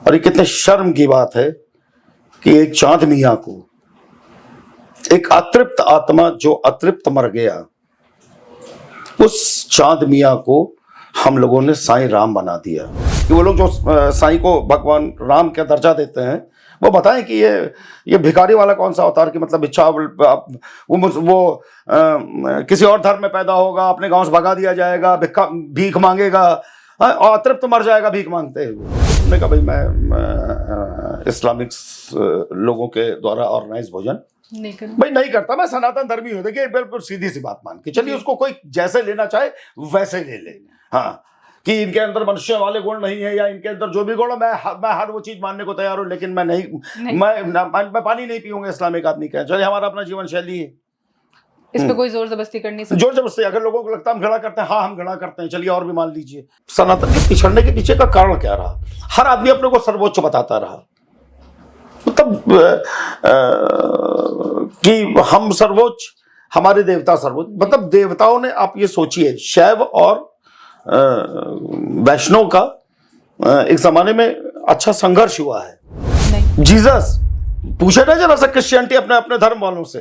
और ये कितने शर्म की बात है कि एक चांद मियां को, एक अतृप्त आत्मा जो अतृप्त मर गया, उस चांद मियां को हम लोगों ने साईं राम बना दिया। कि वो लोग जो साईं को भगवान राम का दर्जा देते हैं, वो बताएं कि ये भिखारी वाला कौन सा अवतार, की मतलब इच्छा वो किसी और धर्म में पैदा होगा, अपने गांव से भगा दिया जाएगा, भीख मांगेगा और अतृप्त मर जाएगा भीख मांगते हुए। हमने कहा भाई मैं इस्लामिक लोगों के द्वारा ऑर्गेनाइज भोजन भाई नहीं करता, मैं सनातन धर्मी हूँ। देखिए बिल्कुल सीधी सी बात मान के चलिए, उसको कोई जैसे लेना चाहे वैसे ले ले। हाँ, कि इनके अंदर मनुष्य वाले गुण नहीं है या इनके अंदर जो भी गुण, मैं हर वो चीज मानने को तैयार हूँ, लेकिन मैं मैं पानी नहीं पीऊंगा इस्लामिक आदमी का। चलिए हमारा अपना जीवन शैली है, इस पे कोई जोर जबरदस्ती करनी है। जोर जबरदस्ती अगर लोगों को लगता है हम घड़ा करते हैं, हाँ हम घड़ा करते हैं, चलिए और भी मान लीजिए। सनातन के पिछड़ने के पीछे का कारण क्या रहा? हर आदमी अपने को सर्वोच्च बताता रहा, मतलब कि हम सर्वोच्च, हमारे देवता सर्वोच्च। मतलब देवताओं ने, आप ये सोचिए, शैव और वैष्णव का एक जमाने में अच्छा संघर्ष हुआ है। जीसस पूछे ना जरा सा क्रिश्चियनिटी अपने अपने धर्म वालों से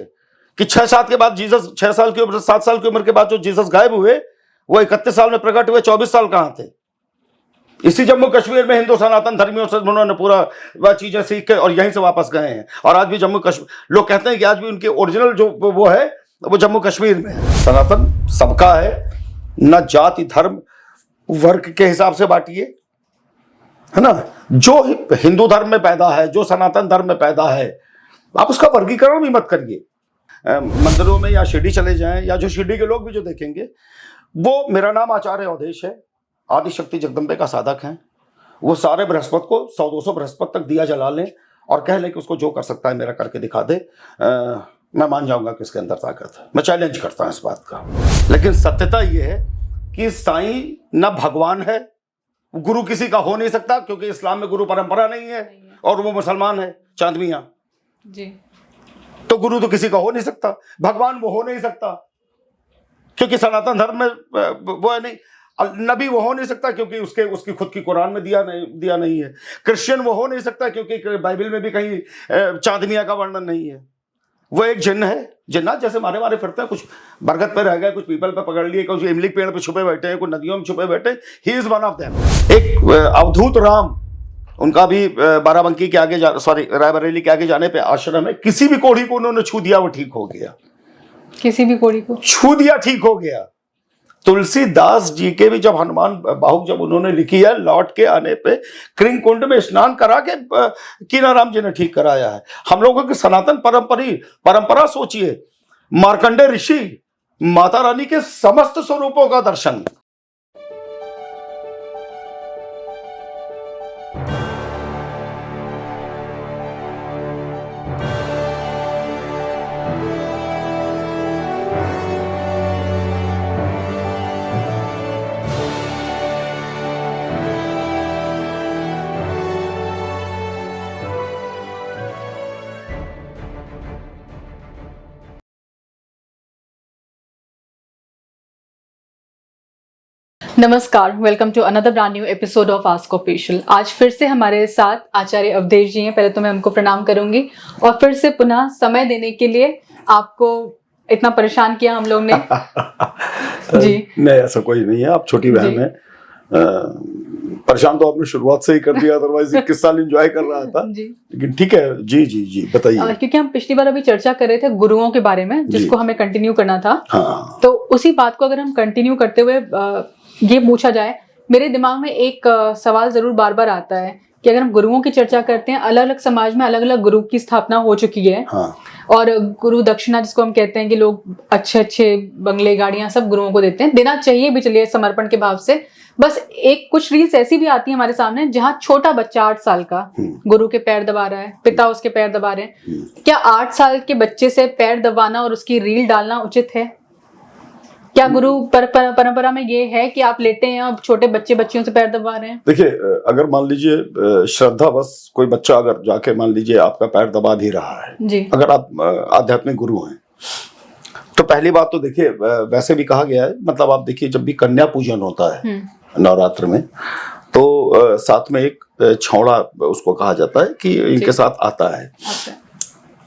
कि 6 साल के बाद जीसस, 6 साल की उम्र, 7 साल की उम्र के बाद जो जीसस गायब हुए, वो 31 साल में प्रकट हुए, 24 साल कहां थे? इसी जम्मू कश्मीर में हिंदू सनातन धर्मियों से उन्होंने पूरा वह चीजें सीख के और यहीं से वापस गए हैं। और आज भी जम्मू कश्मीर, लोग कहते हैं कि आज भी उनके ओरिजिनल जो वो है वो जम्मू कश्मीर में है। सनातन सबका है, न जाति धर्म वर्ग के हिसाब से बांटिए, है ना। जो हिंदू धर्म में पैदा है, जो सनातन धर्म में पैदा है, आप उसका वर्गीकरण भी मत करिए। मंदिरों में या शिरडी चले जाएं, या जो शिरडी के लोग भी जो देखेंगे, वो मेरा नाम आचार्य अवधेश है, आदिशक्ति जगदम्बे का साधक हैं, वो सारे बृहस्पति को 100-200 बृहस्पति तक दिया जला लें और कह लें कि उसको जो कर सकता है मेरा करके दिखा दे, मैं मान जाऊंगा कि उसके अंदर ताकत है। मैं चैलेंज करता हूं इस बात का। लेकिन सत्यता ये है कि साईं न भगवान है, गुरु किसी का हो नहीं सकता, क्योंकि इस्लाम में गुरु परंपरा नहीं है, और वो मुसलमान है चांद मियां जी, तो गुरु तो किसी का हो नहीं सकता। भगवान वो हो नहीं सकता क्योंकि सनातन धर्म में वो है नहीं। नबी वो हो नहीं सकता क्योंकि उसकी खुद की कुरान में दिया नहीं है। क्रिश्चियन वो हो नहीं सकता क्योंकि बाइबल में भी कहीं चांद मियां का वर्णन नहीं है। वो एक जिन्न है, जिन्नात जैसे मारे फिरते हैं, कुछ बरगद पे रह गए, कुछ पीपल पे पकड़ लिए, कुछ इमली पेड़ पे छुपे बैठे हैं, कुछ नदियों में छुपे बैठे हैं। He is one of them. एक अवधूत राम, उनका भी बाराबंकी के आगे रायबरेली के आगे जाने पे आश्रम है। किसी भी कोढ़ी को उन्होंने छू दिया, वो ठीक हो गया। किसी भी कोढ़ी को छू दिया, ठीक हो गया। तुलसीदास जी के भी जब हनुमान बाहुक जब उन्होंने लिखी है, लौट के आने पे कृंग कुंड में स्नान करा के कीनाराम जी ने ठीक कराया है। हम लोगों की सनातन परंपरा सोचिए, मार्कंडे ऋषि, माता रानी के समस्त स्वरूपों का दर्शन। नमस्कार, welcome to another brand new episode of ask official. आज फिर से हमारे साथ आचार्य अवधेश जी हैं। पहले तो मैं उनको प्रणाम करूंगी, और फिर से पुनः समय देने के लिए, आपको इतना परेशान किया हम लोग ने जी। नहीं, ऐसा कोई नहीं है, आप छोटी बहन है। परेशान तो आपने शुरुआत से ही कर दिया, अदरवाइज 21 साल एंजॉय कर रहा था जी। लेकिन ठीक है जी बताइए। क्योंकि हम पिछली बार अभी चर्चा कर रहे थे गुरुओं के बारे में, जिसको हमें कंटिन्यू करना था। हाँ। तो उसी बात को अगर हम कंटिन्यू करते हुए ये पूछा जाए, मेरे दिमाग में एक सवाल जरूर बार बार आता है कि अगर हम गुरुओं की चर्चा करते हैं, अलग अलग समाज में अलग अलग गुरु की स्थापना हो चुकी है। हाँ। और गुरु दक्षिणा जिसको हम कहते हैं कि लोग अच्छे बंगले, गाड़ियां सब गुरुओं को देते हैं, देना चाहिए भी, चलिए समर्पण के भाव से। बस एक कुछ रील्स ऐसी भी आती है हमारे सामने जहां छोटा बच्चा 8 साल का गुरु के पैर दबा रहा है, पिता उसके पैर दबा रहे हैं। क्या 8 साल के बच्चे से पैर दबाना और उसकी रील डालना उचित है? क्या गुरु परंपरा में ये है कि आप लेटे हैं और छोटे बच्चियों से पैर दबा रहे हैं? देखिए, अगर मान लीजिए श्रद्धा बस कोई बच्चा अगर जाके मान लीजिए आपका पैर दबा भी रहा है जी, अगर आप आध्यात्मिक गुरु हैं, तो पहली बात तो देखिए, वैसे भी कहा गया है, मतलब आप देखिए जब भी कन्या पूजन होता है नवरात्र में, तो साथ में एक छौड़ा उसको कहा जाता है कि इनके साथ आता है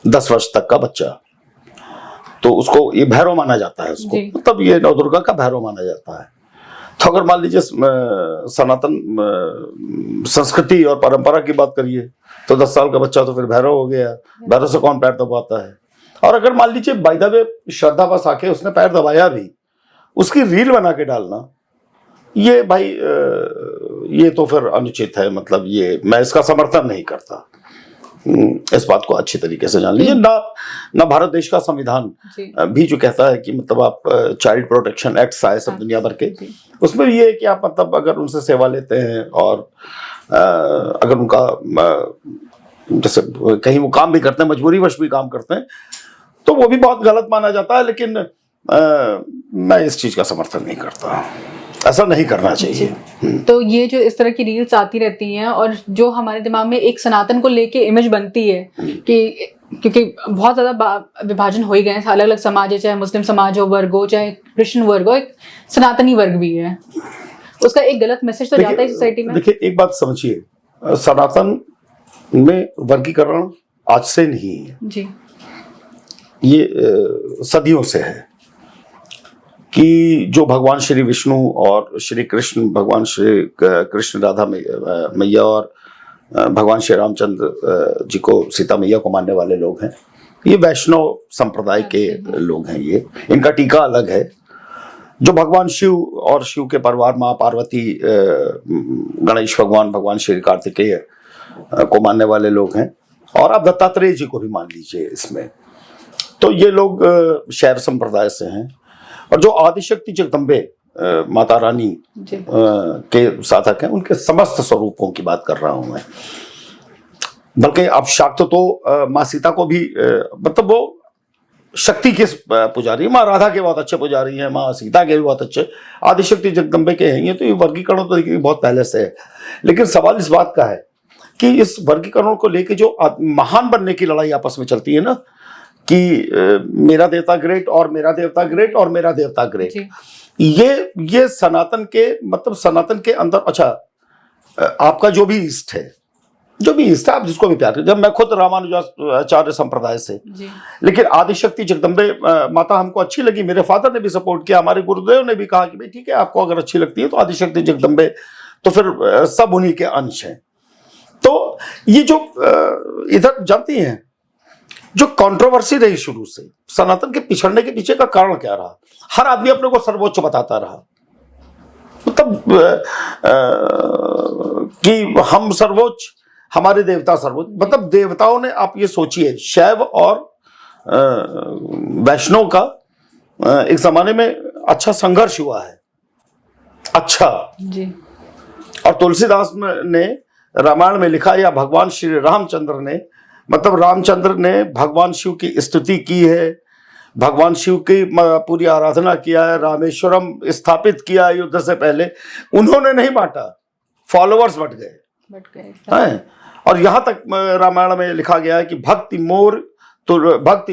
10 वर्ष तक का बच्चा, तो उसको ये भैरव माना जाता है उसको, मतलब ये नवदुर्गा का भैरव माना जाता है। तो अगर मान लीजिए सनातन संस्कृति और परंपरा की बात करिए तो 10 साल का बच्चा तो फिर भैरव हो गया, भैरव से कौन पैर दबाता है। और अगर मान लीजिए बाय द वे श्रद्धा बस आके उसने पैर दबाया भी, उसकी रील बना के डालना, ये भाई ये तो फिर अनुचित है, मतलब ये मैं इसका समर्थन नहीं करता। इस बात को अच्छी तरीके से जान लीजिए। ना भारत देश का संविधान भी जो कहता है कि मतलब आप चाइल्ड प्रोटेक्शन एक्ट आए सब दुनिया भर के, उसमें भी ये है कि आप मतलब अगर उनसे सेवा लेते हैं और अगर उनका जैसे कहीं वो काम भी करते हैं, मजबूरीवश भी काम करते हैं, तो वो भी बहुत गलत माना जाता है। लेकिन मैं इस चीज का समर्थन नहीं करता, ऐसा नहीं करना चाहिए। तो ये जो इस तरह की रील्स आती रहती हैं और जो हमारे दिमाग में एक सनातन को लेके इमेज बनती है कि क्योंकि बहुत ज्यादा विभाजन हो ही गए हैं, अलग अलग समाज है, चाहे मुस्लिम समाज हो, वर्ग हो, चाहे क्रिश्चियन वर्ग हो, एक सनातनी वर्ग भी है, उसका एक गलत मैसेज तो जाता है सोसाइटी में। देखिए एक बात समझिए, सनातन में वर्गीकरण आज से नहीं है जी, ये सदियों से है कि जो भगवान श्री विष्णु और श्री कृष्ण, भगवान श्री कृष्ण राधा मैया और भगवान श्री रामचंद्र जी को, सीता मैया को मानने वाले लोग हैं, ये वैष्णव संप्रदाय के लोग हैं। ये इनका टीका अलग है। जो भगवान शिव और शिव के परिवार, माँ पार्वती, गणेश भगवान, भगवान श्री कार्तिकेय को मानने वाले लोग हैं, और आप दत्तात्रेय जी को भी मान लीजिए इसमें, तो ये लोग शैव संप्रदाय से हैं। और जो आदिशक्ति जगदम्बे माता रानी के साधक हैं, उनके समस्त स्वरूपों की बात कर रहा हूं मैं। बल्कि अब शाक्त तो माँ सीता को भी मतलब वो शक्ति के पुजारी, माँ राधा के बहुत अच्छे पुजारी हैं, माँ सीता के भी बहुत अच्छे, आदिशक्ति जगदम्बे के हैं। ये तो ये वर्गीकरण तो देखिए बहुत पहले से है। लेकिन सवाल इस बात का है कि इस वर्गीकरण को लेके जो महान बनने की लड़ाई आपस में चलती है ना, कि मेरा देवता ग्रेट और मेरा देवता ग्रेट और मेरा देवता ग्रेट, ये सनातन के मतलब सनातन के अंदर, अच्छा आपका जो भी इष्ट है, जो भी इष्ट है, आप जिसको भी प्यार करें। जब मैं खुद रामानुजाचार्य संप्रदाय से, लेकिन आदिशक्ति जगदम्बे माता हमको अच्छी लगी, मेरे फादर ने भी सपोर्ट किया, हमारे गुरुदेव ने भी कहा कि भाई ठीक है, आपको अगर अच्छी लगती है तो आदिशक्ति जगदम्बे, तो फिर सब उन्हीं के अंश हैं। तो ये जो इधर जानती हैं जो कंट्रोवर्सी रही शुरू से, सनातन के पिछड़ने के पीछे का कारण क्या रहा? हर आदमी अपने को सर्वोच्च बताता रहा, मतलब कि हम सर्वोच्च, हमारे देवता सर्वोच्च। मतलब देवताओं ने, आप ये सोचिए, शैव और वैष्णव का एक जमाने में अच्छा संघर्ष हुआ है, अच्छा जी। और तुलसीदास ने रामायण में लिखा, या भगवान श्री रामचंद्र ने, मतलब रामचंद्र ने भगवान शिव की स्तुति की है, भगवान शिव की पूरी आराधना किया है, रामेश्वरम स्थापित किया युद्ध से पहले। उन्होंने नहीं बांटा, फॉलोअर्स बट गए हैं। और यहां तक रामायण में लिखा गया है कि भक्ति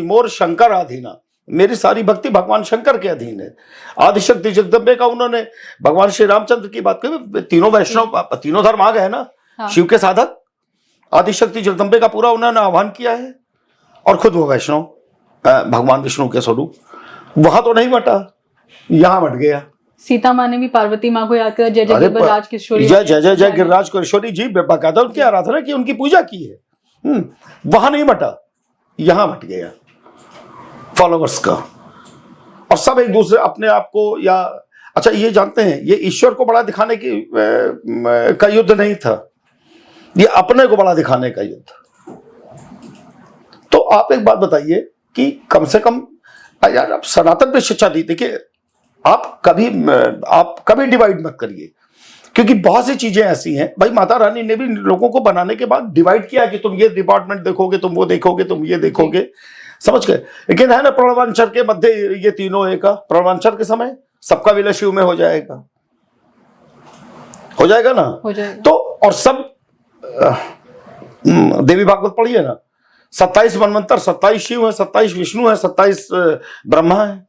मोर शंकर अधीना, मेरी सारी भक्ति भगवान शंकर के अधीन है। आदिशक्ति जगदम्बे का उन्होंने भगवान श्री रामचंद्र की बात की, तीनों वैष्णव, तीनों धर्म आ गए ना, शिव के साधक। आदिशक्ति जगदम्बे का पूरा उन्होंने आह्वान किया है, और खुद वो वैष्णव भगवान विष्णु के स्वरूप। वहां तो नहीं मटा, यहां मट गया। सीता माँ ने भी पार्वती माँ को याद कर जय जय गिरिराज किशोरी, जय जय जय जय गिरिराज किशोरी जी बाकायदा उनकी आराधना की, उनकी पूजा की है। वहां नहीं मटा, यहां मट गया फॉलोवर्स का। और सब एक दूसरे अपने आप को, या अच्छा ये जानते हैं, ये ईश्वर को बड़ा दिखाने की का युद्ध नहीं था, ये अपने को बड़ा दिखाने का युद्ध। तो आप एक बात बताइए कि कम से कम यार आप सनातन पे शिक्षा दी, देखिए आप कभी डिवाइड मत करिए, क्योंकि बहुत सी चीजें ऐसी हैं। भाई माता रानी ने भी लोगों को बनाने के बाद डिवाइड किया कि तुम ये डिपार्टमेंट देखोगे, तुम वो देखोगे, तुम ये देखोगे, समझ गए। लेकिन है ना, प्रणवांचर के मध्य ये तीनों एक, प्रणवांचर के समय सबका विलय शिव में हो जाएगा ना, हो जाएगा। तो और सब देवी भागवत पढ़िए ना, 27 मनवंतर, 27 शिव है, 27 विष्णु है, 27 ब्रह्मा है।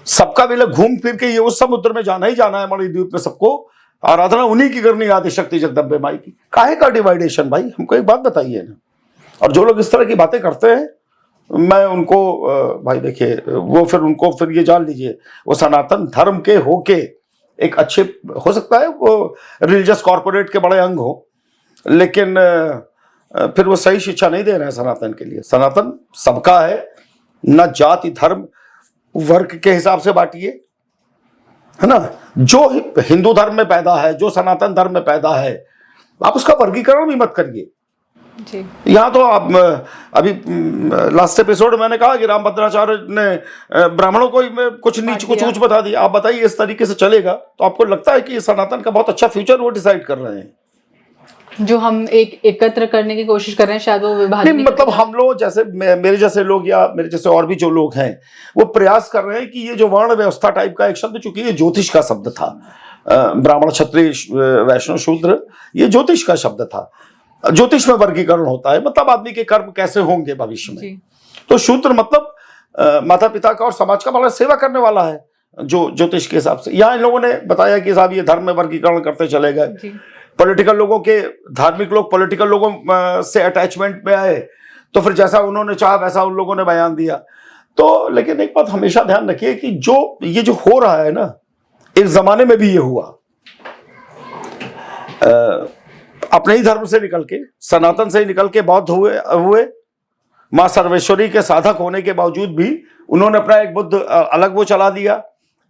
सबका विलय घूम फिर के ये उस समुद्र में जाना ही जाना है, मणिद्वीप में सबको आराधना उन्हीं की करनी आदिशक्ति जगदम्बे माई की। काहे का डिवाइडेशन भाई, हमको एक बात बताइए ना। और जो लोग इस तरह की बातें करते हैं, मैं उनको भाई देखिए, वो फिर उनको फिर ये जान लीजिए, वो सनातन धर्म के होके एक अच्छे, हो सकता है वो रिलीजियस कॉर्पोरेट के बड़े अंग हो, लेकिन फिर वो सही शिक्षा नहीं दे रहे हैं सनातन के लिए। सनातन सबका है, न जाति धर्म वर्ग के हिसाब से बांटिए, है ना। जो हिंदू धर्म में पैदा है, जो सनातन धर्म में पैदा है, आप उसका वर्गीकरण भी मत करिए। यहाँ तो आप अभी लास्ट एपिसोड मैंने कहा कि रामभद्राचार्य ने ब्राह्मणों को कुछ नीच कुछ ऊंच बता दिया। आप बताइए इस तरीके से चलेगा तो आपको लगता है कि सनातन का बहुत अच्छा फ्यूचर वो डिसाइड कर रहे हैं? जो हम एक एकत्र करने की कोशिश कर रहे हैं, शायद वो विभाजन नहीं, मतलब हम लोग जैसे मेरे जैसे लोग या मेरे जैसे और भी जो लोग हैं, वो प्रयास कर रहे हैं कि ये जो वर्ण व्यवस्था टाइप का एक शब्द, चूंकि ये ज्योतिष का शब्द था, ब्राह्मण क्षत्रिय वैष्णव शूद्र, ये ज्योतिष का शब्द था। ज्योतिष में वर्गीकरण होता है, मतलब आदमी के कर्म कैसे होंगे भविष्य में। तो शूद्र मतलब माता पिता का और समाज का बड़ा सेवा करने वाला है, जो ज्योतिष के हिसाब से। यहाँ इन लोगों ने बताया कि साहब ये धर्म में वर्गीकरण करते चले गए। पॉलिटिकल लोगों के, धार्मिक लोग पॉलिटिकल लोगों से अटैचमेंट में आए, तो फिर जैसा उन्होंने चाहा वैसा उन लोगों ने बयान दिया। तो लेकिन एक बात हमेशा ध्यान रखिए कि जो ये जो हो रहा है ना, एक जमाने में भी ये हुआ। अपने ही धर्म से निकल के, सनातन से निकल के बौद्ध हुए मां सर्वेश्वरी के साधक होने के बावजूद भी उन्होंने अपना एक बुद्ध अलग वो चला दिया।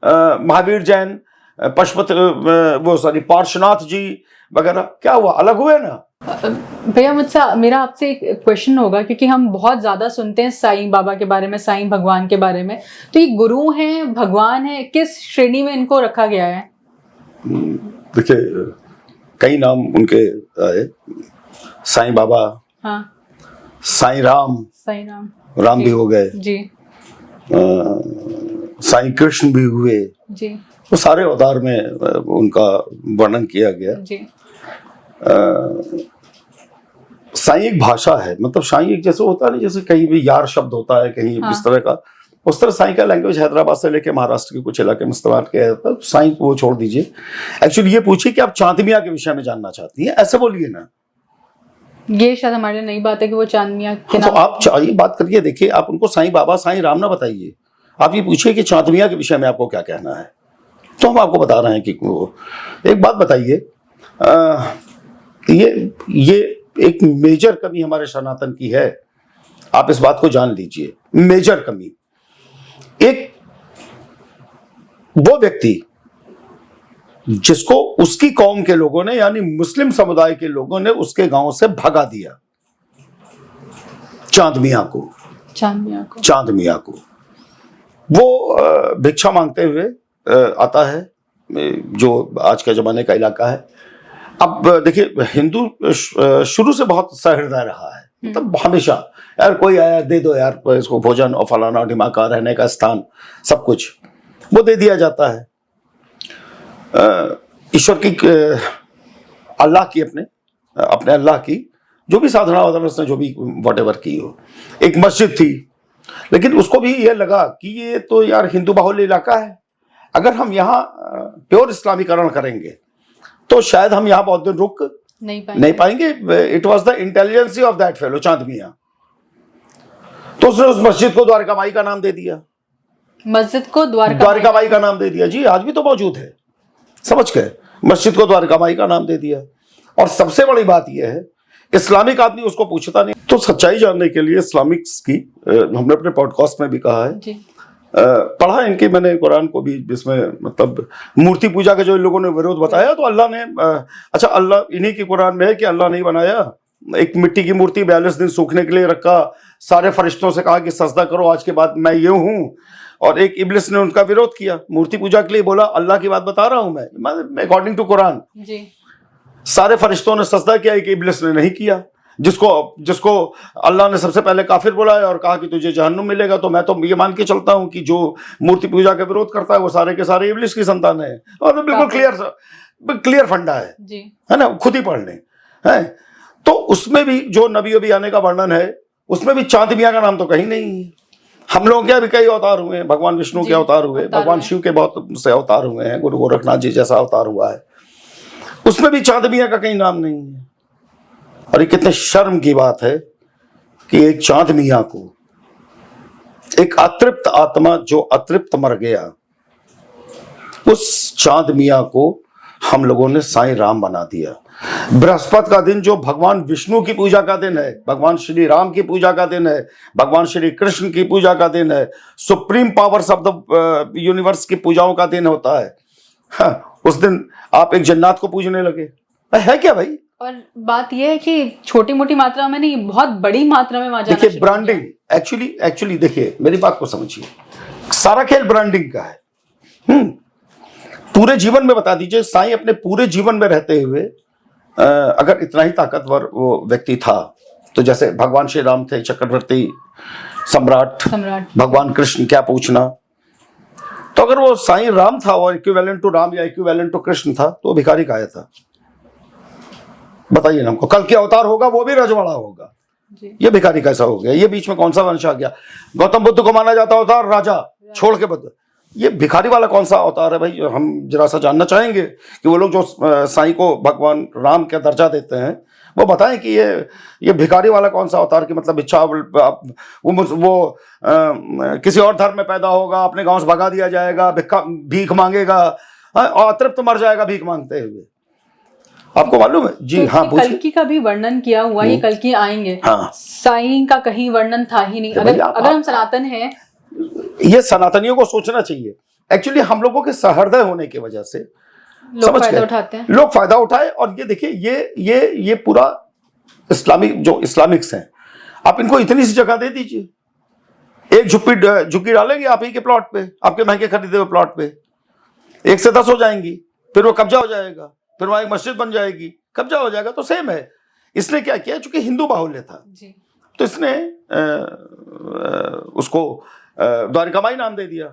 महावीर जैन, पार्श्वनाथ जी वगैरह, क्या हुआ, अलग हुए ना। भैया मेरा आपसे एक क्वेश्चन होगा, क्योंकि हम बहुत ज्यादा सुनते हैं साईं बाबा के बारे में, साईं भगवान के बारे में, तो ये गुरु हैं, भगवान है, किस श्रेणी में इनको रखा गया है? देखिए कई नाम उनके आए, साईं बाबा, हाँ, साईं राम भी हो गए जी, साईं कृष्ण भी हुए जी, वो सारे अवतार में उनका वर्णन किया गया जी। साईं एक भाषा है, मतलब साईं एक जैसे होता है, जैसे कहीं भी यार शब्द होता है कहीं हाँ। इस तरह का, उस तरह साईं का लैंग्वेज हैदराबाद से लेके महाराष्ट्र के कुछ इलाके में इस्तेमाल किया जाता है। साईं को छोड़ दीजिए, एक्चुअली ये पूछिए कि आप चांद मियां के विषय में जानना चाहती हैं, ऐसे बोलिए ना। ये शायद हमारे लिए नई बात है कि वो चांद मियां के तो आप ये बात करिए, देखिए आप उनको साईं बाबा, साईं राम ना बताइए, आप ये पूछिए कि चांद मियां के विषय में आपको क्या कहना है, तो हम आपको बता रहे हैं कि एक बात बताइए। ये एक मेजर कमी हमारे सनातन की है, आप इस बात को जान लीजिए, मेजर कमी। एक वो व्यक्ति जिसको उसकी कौम के लोगों ने, यानी मुस्लिम समुदाय के लोगों ने उसके गांव से भगा दिया, चांद मियां को, वो भिक्षा मांगते हुए आता है, जो आज के जमाने का इलाका है। अब देखिए हिंदू शुरू से बहुत सहृदय रहा है, मतलब हमेशा यार कोई आया दे दो यार इसको भोजन और फलाना ढिमाका, रहने का स्थान, सब कुछ वो दे दिया जाता है। ईश्वर की, अल्लाह की, अपने अल्लाह की जो भी साधना वाधना उसने जो भी व्हाटएवर की हो। एक मस्जिद थी, लेकिन उसको भी ये लगा कि ये तो यार हिंदू बाहुल्य इलाका है, अगर हम यहाँ प्योर इस्लामीकरण करेंगे तो शायद हम यहाँ बहुत दिन रुक नहीं पाएंगे। It was the intelligency of that fellow Chand Miyan. तो उसने उस मस्जिद को द्वारका माई का नाम दे दिया, मस्जिद को द्वारका माई का नाम दे दिया जी, आज भी तो मौजूद है, समझ गए, मस्जिद को द्वारका माई का नाम दे दिया। और सबसे बड़ी बात यह है, इस्लामिक आदमी उसको पूछता नहीं। तो सच्चाई जानने के लिए इस्लामिक्स की हमने अपने पॉडकास्ट में भी कहा है जी। पढ़ा इनके मैंने कुरान को भी, जिसमें मतलब मूर्ति पूजा का जो इन लोगों ने विरोध बताया, तो अल्लाह ने अच्छा, अल्लाह इन्हीं की कुरान में है कि अल्लाह नहीं बनाया, एक मिट्टी की मूर्ति 42 दिन सूखने के लिए रखा, सारे फरिश्तों से कहा कि सजदा करो, आज के बाद मैं ये हूँ, और एक इब्लिस ने उनका विरोध किया मूर्ति पूजा के लिए, बोला अल्लाह की बात बता रहा हूं मैं अकॉर्डिंग टू कुरान जी। सारे फरिश्तों ने सजदा किया, एक इब्लिस ने नहीं किया, जिसको अल्लाह ने सबसे पहले काफिर बुलाया और कहा कि तुझे जहन्नुम मिलेगा। तो मैं तो ये मान के चलता हूं कि जो मूर्ति पूजा का विरोध करता है वो सारे के सारे इब्लिस की संतान है, और तो बिल्कुल क्लियर फंडा है ना, खुद ही पढ़ लें है। तो उसमें भी जो नबी अभी आने का वर्णन है, उसमें भी चांद मियां का नाम तो कहीं नहीं है। हम लोग क्या भी कई अवतार हुए हैं, भगवान विष्णु के अवतार हुए, भगवान शिव के बहुत से अवतार हुए हैं, गुरु गोरखनाथ जी जैसा अवतार हुआ है। उसमें भी चांद मियां का कहीं नाम नहीं है। और ये कितने शर्म की बात है कि एक चांद मियां को, एक अतृप्त आत्मा जो अतृप्त मर गया, उस चांद मियां को हम लोगों ने साईं राम बना दिया। बृहस्पति का दिन जो भगवान विष्णु की पूजा का दिन है, भगवान श्री राम की पूजा का दिन है, भगवान श्री कृष्ण की पूजा का दिन है, supreme powers of the universe की पूजाओं का दिन होता है। हाँ, उस दिन आप एक जन्नात को पूजने लगे, है क्या भाई? और बात यह है कि छोटी मोटी मात्रा में नहीं, बहुत बड़ी मात्रा में वहां जाना देखिए ब्रांडिंग, एक्चुअली देखिए मेरी बात को समझिए, सारा खेल ब्रांडिंग का है। पूरे जीवन में बता दीजिए, साईं अपने पूरे जीवन में रहते हुए अगर इतना ही ताकतवर वो व्यक्ति था, तो जैसे भगवान श्री राम थे चक्रवर्ती सम्राट, भगवान कृष्ण क्या पूछना, तो अगर वो साईं राम था और इक्विवेलेंट टू राम या इक्विवेलेंट टू कृष्ण था, तो भिखारी काहे था? बताइए ना हमको। कल के अवतार होगा वो भी रजवाड़ा होगा, ये भिखारी कैसा हो गया? ये बीच में कौन सा वंश आ गया? गौतम बुद्ध को माना जाता अवतार राजा छोड़ के बुद्ध, ये भिखारी वाला कौन सा अवतार है भाई? हम जरा सा जानना चाहेंगे कि वो लोग जो साईं को भगवान राम का दर्जा देते हैं, वो बताएं कि ये भिखारी वाला कौन सा अवतार की मतलब इच्छा, वो किसी और धर्म में पैदा होगा, अपने गांव से भगा दिया जाएगा, भीख मांगेगा और अतृप्त मर जाएगा भीख मांगते हुए। आपको मालूम है जी? हाँ, कल्कि का भी वर्णन किया हुआ, ये कल्कि आएंगे। हाँ। साईं का कहीं वर्णन था ही नहीं। अगर हम सनातन हैं, ये सनातनियों को सोचना चाहिए। एक्चुअली हम लोगों के सहृदय होने की वजह से लोग फायदा उठाते हैं, लोग फायदा उठाए। और ये देखिए, ये पूरा इस्लामिक, जो इस्लामिक्स हैं, आप इनको इतनी सी जगह दे दीजिए, एक झुग्गी डालेंगे आप ही के प्लॉट पे, आपके महंगे खरीदे हुए प्लॉट पे, 1 से 10 हो जाएंगी, फिर वो कब्जा हो जाएगा, फिर वहां एक मस्जिद बन जाएगी, कब्जा हो जाएगा। तो सेम है। इसने क्या किया, चूंकि हिंदू बाहुल्य था जी, तो इसने उसको द्वारिकामाई नाम दे दिया।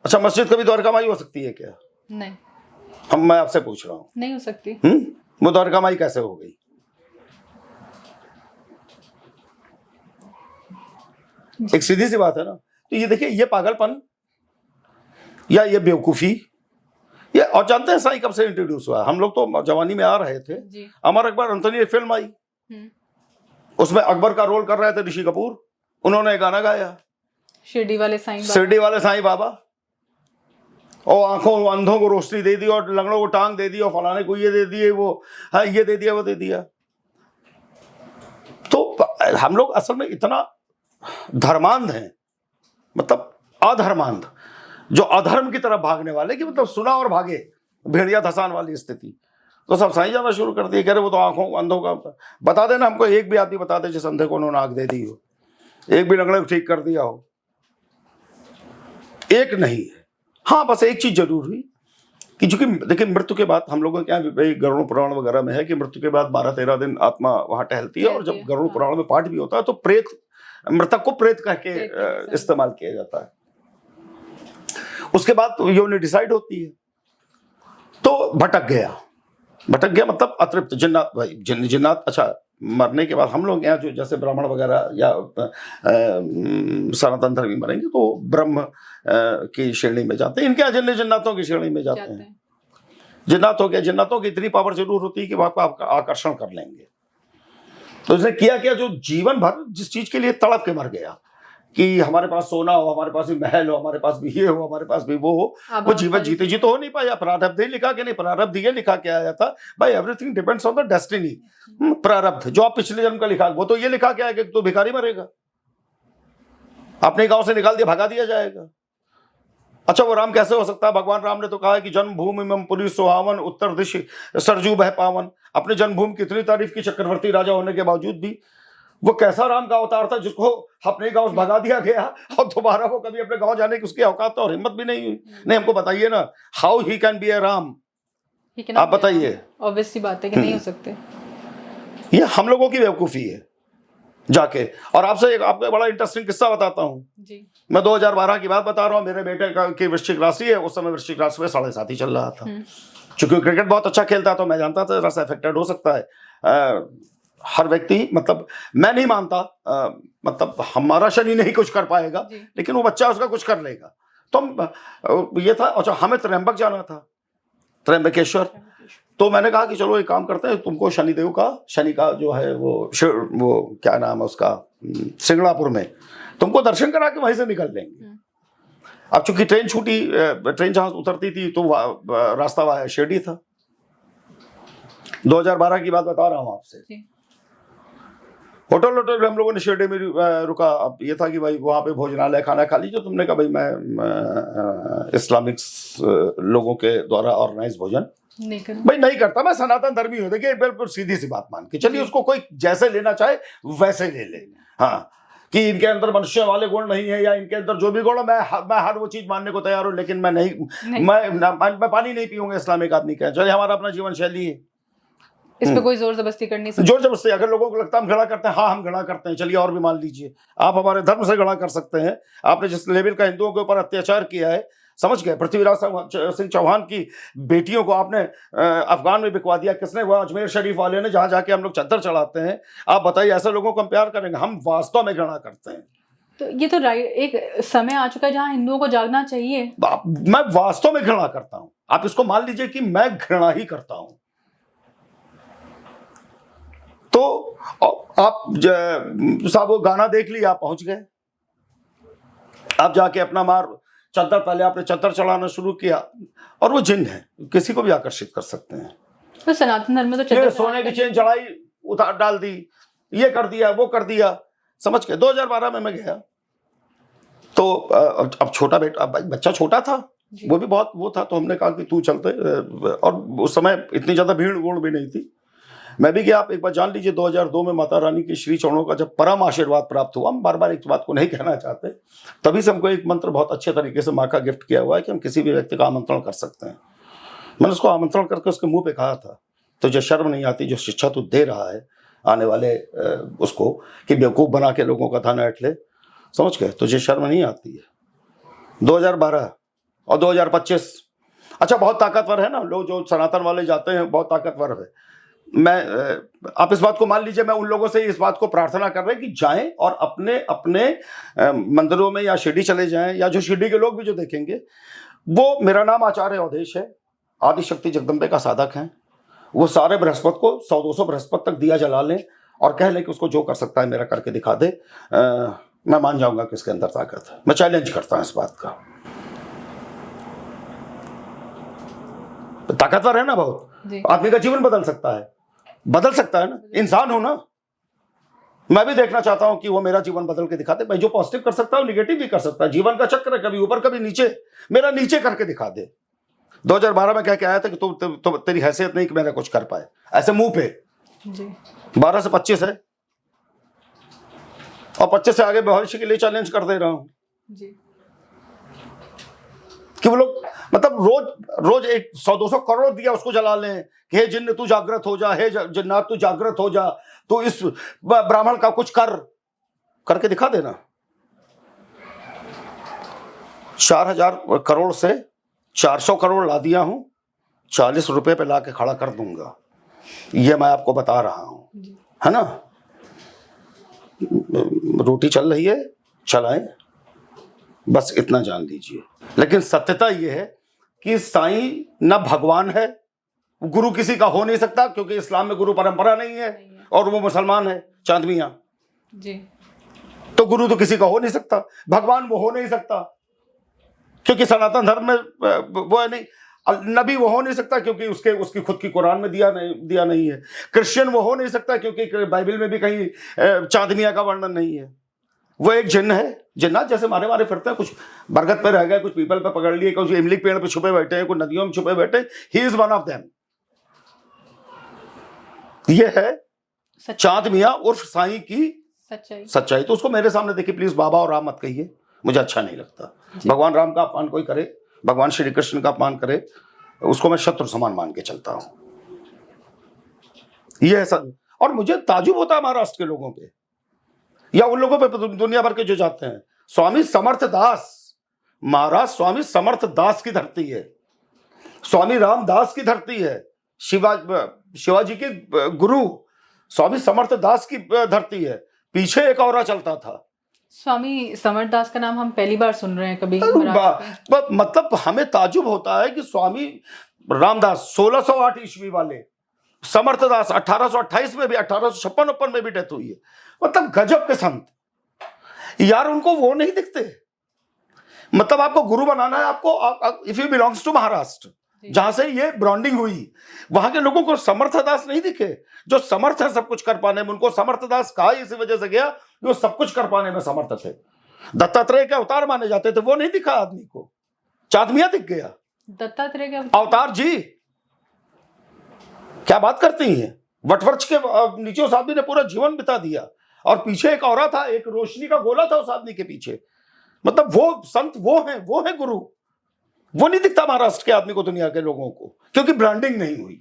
अच्छा, मस्जिद कभी द्वारिकामाई हो सकती है क्या? नहीं। मैं आपसे पूछ रहा हूँ, नहीं हो सकती। वो द्वारिकामाई कैसे हो गई? एक सीधी सी बात है ना। तो ये देखिए, ये पागलपन या ये बेवकूफी, ये, और जानते हैं साईं कब से इंट्रोड्यूस हुआ? हम लोग तो जवानी में आ रहे थे, अमर अकबर अंथोनी एक फिल्म आई, उसमें अकबर का रोल कर रहे थे ऋषि कपूर, उन्होंने गाना गाया, शिरडी वाले साईं बाबा, और आंखों अंधों को रोशनी दे दी, और लंगड़ों को टांग दे दी, और फलाने को ये दे दिए, वो हाँ ये दे दिया, वो दे दिया। तो हम लोग असल में इतना धर्मांध हैं, मतलब अधर्मांध, जो अधर्म की तरफ भागने वाले, कि मतलब सुना और भागे, भेड़िया धसान वाली स्थिति। तो सब साईं जाना शुरू कर दिए, कह रहे वो तो आंखों अंधों का। बता देना हमको, एक भी आदमी बता दे जिस अंधे को उन्होंने आंख दे दी हो, एक भी लंगड़े को ठीक कर दिया हो। एक नहीं है। हाँ, बस एक चीज जरूर हुई कि चूंकि देखिए, मृत्यु के बाद हम लोगों के यहाँ गरुड़ पुराण वगैरह में है कि मृत्यु के बाद 12-13 दिन आत्मा वहां टहलती है, और जब गरुड़ पुराण में पाठ भी होता है तो प्रेत, मृतक को प्रेत कह के इस्तेमाल किया जाता है। उसके बाद योनि डिसाइड होती है। तो भटक गया मतलब अतृप्त जिन्नात भाई, जिन्नात। अच्छा, मरने के बाद हम लोग यहाँ जो जैसे ब्राह्मण वगैरह या सनातन धर्मी मरेंगे तो ब्रह्म की श्रेणी में जाते हैं, इनके यहाँ जिन्नातों की श्रेणी में जाते हैं। जिन्नातों की इतनी पावर जरूर होती है कि वो आपका आकर्षण कर लेंगे। तो उसने किया क्या, जो जीवन भर जिस चीज के लिए तड़प के मर गया कि हमारे पास सोना हो, हमारे पास भी महल हो, हमारे पास भी ये हो, हमारे पास भी वो हो, वो जीवन जीते जी तो हो नहीं पाया। प्रारब्ध ही लिखा के नहीं, प्रारब्ध ये लिखा के आया था भाई, everything depends on the destiny. प्रारब्ध जो आप पिछले जन्म का लिखा, वो तो ये लिखा के आया कि तू भिखारी मरेगा, अपने गांव से निकाल दिया, भगा दिया जाएगा। अच्छा, वो राम कैसे हो सकता है? भगवान राम ने तो कहा है कि जन्मभूमि में पुरी सुहावन, उत्तर दिश सरजू बह पावन। अपने जन्मभूमि की इतनी तारीफ की चक्रवर्ती राजा होने के बावजूद भी, वो कैसा राम का अवतार था जिसको अपने गांव से भगा दिया गया, और दोबारा वो कभी अपने गांव जाने की उसकी औकात और हिम्मत भी नहीं हुई। नहीं, हमको बताइए ना, हाउ ही कैन बी ए राम? आप बताइए। ऑब्वियस सी बात है कि नहीं हो सकते। ये हम लोगों की बेवकूफी है जाके। और आपको बड़ा इंटरेस्टिंग किस्सा बताता हूँ जी। मैं 2012 की बात बता रहा हूँ। मेरे बेटे की वृश्चिक राशि है, उस समय वृश्चिक राशि में 7.5 ही चल रहा था। चूंकि क्रिकेट बहुत अच्छा खेलता तो मैं जानता था जरा अफेक्टेड हो सकता है हर व्यक्ति। मतलब मैं नहीं मानता, मतलब हमारा शनि नहीं कुछ कर पाएगा, लेकिन वो बच्चा उसका कुछ कर लेगा। तो ये था। अच्छा, हमें त्र्यंबक जाना था, त्र्यंबकेश्वर। तो मैंने कहा कि चलो एक काम करते हैं, तुमको शनिदेव का, शनि का जो है वो क्या नाम है उसका, सिंगड़ापुर में तुमको दर्शन करा के वहीं से निकल लेंगे। अब चूंकि ट्रेन छूटी, ट्रेन जहां उतरती थी तो रास्ता वहां शिरडी था। 2012 की बात बता रहा हूं आपसे। होटल में हम लोगों ने शिरडी में रुका। अब ये था कि भाई वहां पे भोजनालय खाना खा लीजिए। तुमने कहा भाई मैं इस्लामिक लोगों के द्वारा ऑर्गेनाइज भोजन भाई नहीं करता, मैं सनातन धर्मी हूँ। देखिए बिल्कुल सीधी सी बात मान के चलिए, उसको कोई जैसे लेना चाहे वैसे ले ले। हाँ, कि इनके अंदर मनुष्य वाले गुण नहीं है या इनके अंदर जो भी गुण, मैं हर वो चीज मानने को तैयार हूँ, लेकिन मैं मैं पानी नहीं पीऊंगा इस्लामिक आदमी का। चलिए हमारा अपना जीवन शैली है, इस पे कोई जोर जबरदस्ती करनी। जोर जबरदस्ती अगर लोगों को लगता है हम घड़ा करते हैं, हाँ हम घड़ा करते हैं, चलिए और भी मान लीजिए आप हमारे धर्म से घड़ा कर सकते हैं। आपने जिस लेवल का हिंदुओं के ऊपर अत्याचार किया है, समझ गए। पृथ्वीराज सिंह चौहान की बेटियों को आपने अफगान में बिकवा दिया, किसने? वो अजमेर शरीफ वाले ने, जहां जाके हम लोग चद्दर चढ़ाते हैं। आप बताइए ऐसे लोगों को हम प्यार करेंगे? हम वास्तव में घृणा करते हैं। तो ये तो एक समय आ चुका है जहां हिंदुओं को जागना चाहिए। मैं वास्तव में घृणा करता हूं। आप इसको मान लीजिए कि मैं घृणा ही करता हूं। तो आप साहब वो गाना देख लिया, आप पहुंच गए, आप जाके अपना चद्दर, पहले आपने चद्दर चढ़ाना शुरू किया, और वो जिन है, किसी को भी आकर्षित कर सकते हैं। तो सनातन धर्म में तो चद्दर सोने की चेन चढ़ाई, उतार डाल दी, ये कर दिया, वो कर दिया, समझ के। 2012 में मैं गया तो अब छोटा बेटा, अब बच्चा छोटा था, वो भी बहुत वो था, तो हमने कहा कि तू चलते। और उस समय इतनी ज्यादा भीड़ वूड़ भी नहीं थी, मैं भी गया। आप एक बार जान लीजिए 2002 में माता रानी के श्री चरणों का जब परम आशीर्वाद प्राप्त हुआ, हम बार बार एक बात को नहीं कहना चाहते, तभी से हमको एक मंत्र बहुत अच्छे तरीके से माँ का गिफ्ट किया हुआ है कि हम किसी भी व्यक्ति का आमंत्रण कर सकते हैं। मैंने उसको आमंत्रण करके उसके मुंह पे कहा था, तुझे शर्म नहीं आती जो शिक्षा तू दे रहा है आने वाले उसको, कि बेवकूफ़ बना के लोगों का धन ऐंठ ले, समझ गए? तुझे शर्म नहीं आती है। 2012 और 2025, अच्छा बहुत ताकतवर है ना लोग, जो सनातन वाले जाते हैं बहुत ताकतवर है। आप इस बात को मान लीजिए, मैं उन लोगों से इस बात को प्रार्थना कर रहे हैं कि जाएं और अपने अपने मंदिरों में या शिरडी चले जाएं, या जो शिरडी के लोग भी जो देखेंगे, वो मेरा नाम आचार्य अवधेश है, आदिशक्ति जगदम्बे का साधक हैं, वो सारे बृहस्पति को 100-200 बृहस्पति तक दिया जला लें और कह लें कि उसको जो कर सकता है मेरा करके दिखा दे, मैं मान जाऊंगा कि इसके अंदर ताकत है। मैं चैलेंज करता हूं इस बात का। ताकतवर है ना बहुत, आदमी का जीवन बदल सकता है, बदल सकता है ना, इंसान हो ना। मैं भी देखना चाहता हूं कि वो मेरा जीवन बदल के दिखा दे। भाई जो पॉजिटिव कर सकता है निगेटिव भी कर सकता है, जीवन का चक्र है, कभी ऊपर कभी नीचे, मेरा नीचे करके दिखा दे। 2012 में कह के आया था कि तुम तेरी हैसियत नहीं कि मेरा कुछ कर पाए, ऐसे मुंह पे जी। 12 से 25 है, और 25 से आगे भविष्य के लिए चैलेंज कर दे रहा हूं जी, कि वो लोग मतलब रोज एक 100-200 करोड़ दिया उसको जला लें कि हे जिन्न तू जागृत हो जा, हे जिन्नात तू जागृत हो जा, तो इस ब्राह्मण का कुछ करके दिखा देना। 4000 करोड़ से 400 करोड़ ला दिया हूं, 40 रुपए पे ला के खड़ा कर दूंगा, ये मैं आपको बता रहा हूं, है ना। रोटी चल रही है, चलाएं, बस इतना जान लीजिए। लेकिन सत्यता यह है कि साईं न भगवान है, गुरु किसी का हो नहीं सकता, क्योंकि इस्लाम में गुरु परंपरा नहीं है, और वो मुसलमान है चांद मियां जी, तो गुरु तो किसी का हो नहीं सकता, भगवान वो हो नहीं सकता क्योंकि सनातन धर्म में वो है नहीं, नबी वो हो नहीं सकता क्योंकि उसकी खुद की कुरान में दिया नहीं है, क्रिश्चियन वो हो नहीं सकता क्योंकि बाइबल में भी कहीं चांद मियां का वर्णन नहीं है। वो एक जिन्न है, जिन्नात जैसे मारे फिरते हैं, कुछ बरगद पे रह गए, कुछ पीपल पे पकड़ लिए, कुछ इमली पेड़ पे छुपे बैठे हैं, कुछ नदियों में छुपे बैठे हैं। He is one of them. ये है चांद मियां उर्फ साईं की सच्चाई। तो उसको मेरे सामने देखिए प्लीज बाबा और राम मत कहिए, मुझे अच्छा नहीं लगता। भगवान राम का अपमान कोई करे, भगवान श्री कृष्ण का अपमान करे, उसको मैं शत्रु समान मान के चलता हूं। यह है सब। और मुझे ताजुब होता है महाराष्ट्र के लोगों पे या उन लोगों पे दुनिया भर के जो जाते हैं। स्वामी समर्थ दास महाराज, स्वामी समर्थ दास की धरती है, स्वामी रामदास की धरती है, शिवाजी के गुरु स्वामी समर्थ दास की धरती है। पीछे एक और चलता था। स्वामी समर्थ दास का नाम हम पहली बार सुन रहे हैं कभी। मतलब हमें ताजुब होता है कि स्वामी रामदास 1608 ईस्वी वाले, समर्थदास 1828 में भी, 1856 में भी डेथ हुई है। मतलब गजब के संत यार, उनको वो नहीं दिखते। मतलब आपको गुरु बनाना है, आपको if you belongs to Maharashtra जहां से ये ब्रांडिंग हुई, वहां के लोगों को समर्थदास नहीं दिखे। जो समर्थ है सब कुछ कर पाने में, उनको समर्थदास कहा इसी वजह से गया कि वो सब कुछ कर पाने में समर्थ थे। दत्तात्रेय के अवतार माने जाते थे, वो नहीं दिखा आदमी को, चाँद मियां दिख गया। दत्तात्रेय के अवतार जी, क्या बात करती हैं। वटवृक्ष के नीचे उस आदमी ने पूरा जीवन बिता दिया, और पीछे एक औरत था, एक रोशनी का गोला था उस आदमी के पीछे। मतलब वो संत वो है गुरु। वो नहीं दिखता महाराष्ट्र के आदमी को, दुनिया के लोगों को, क्योंकि ब्रांडिंग नहीं हुई।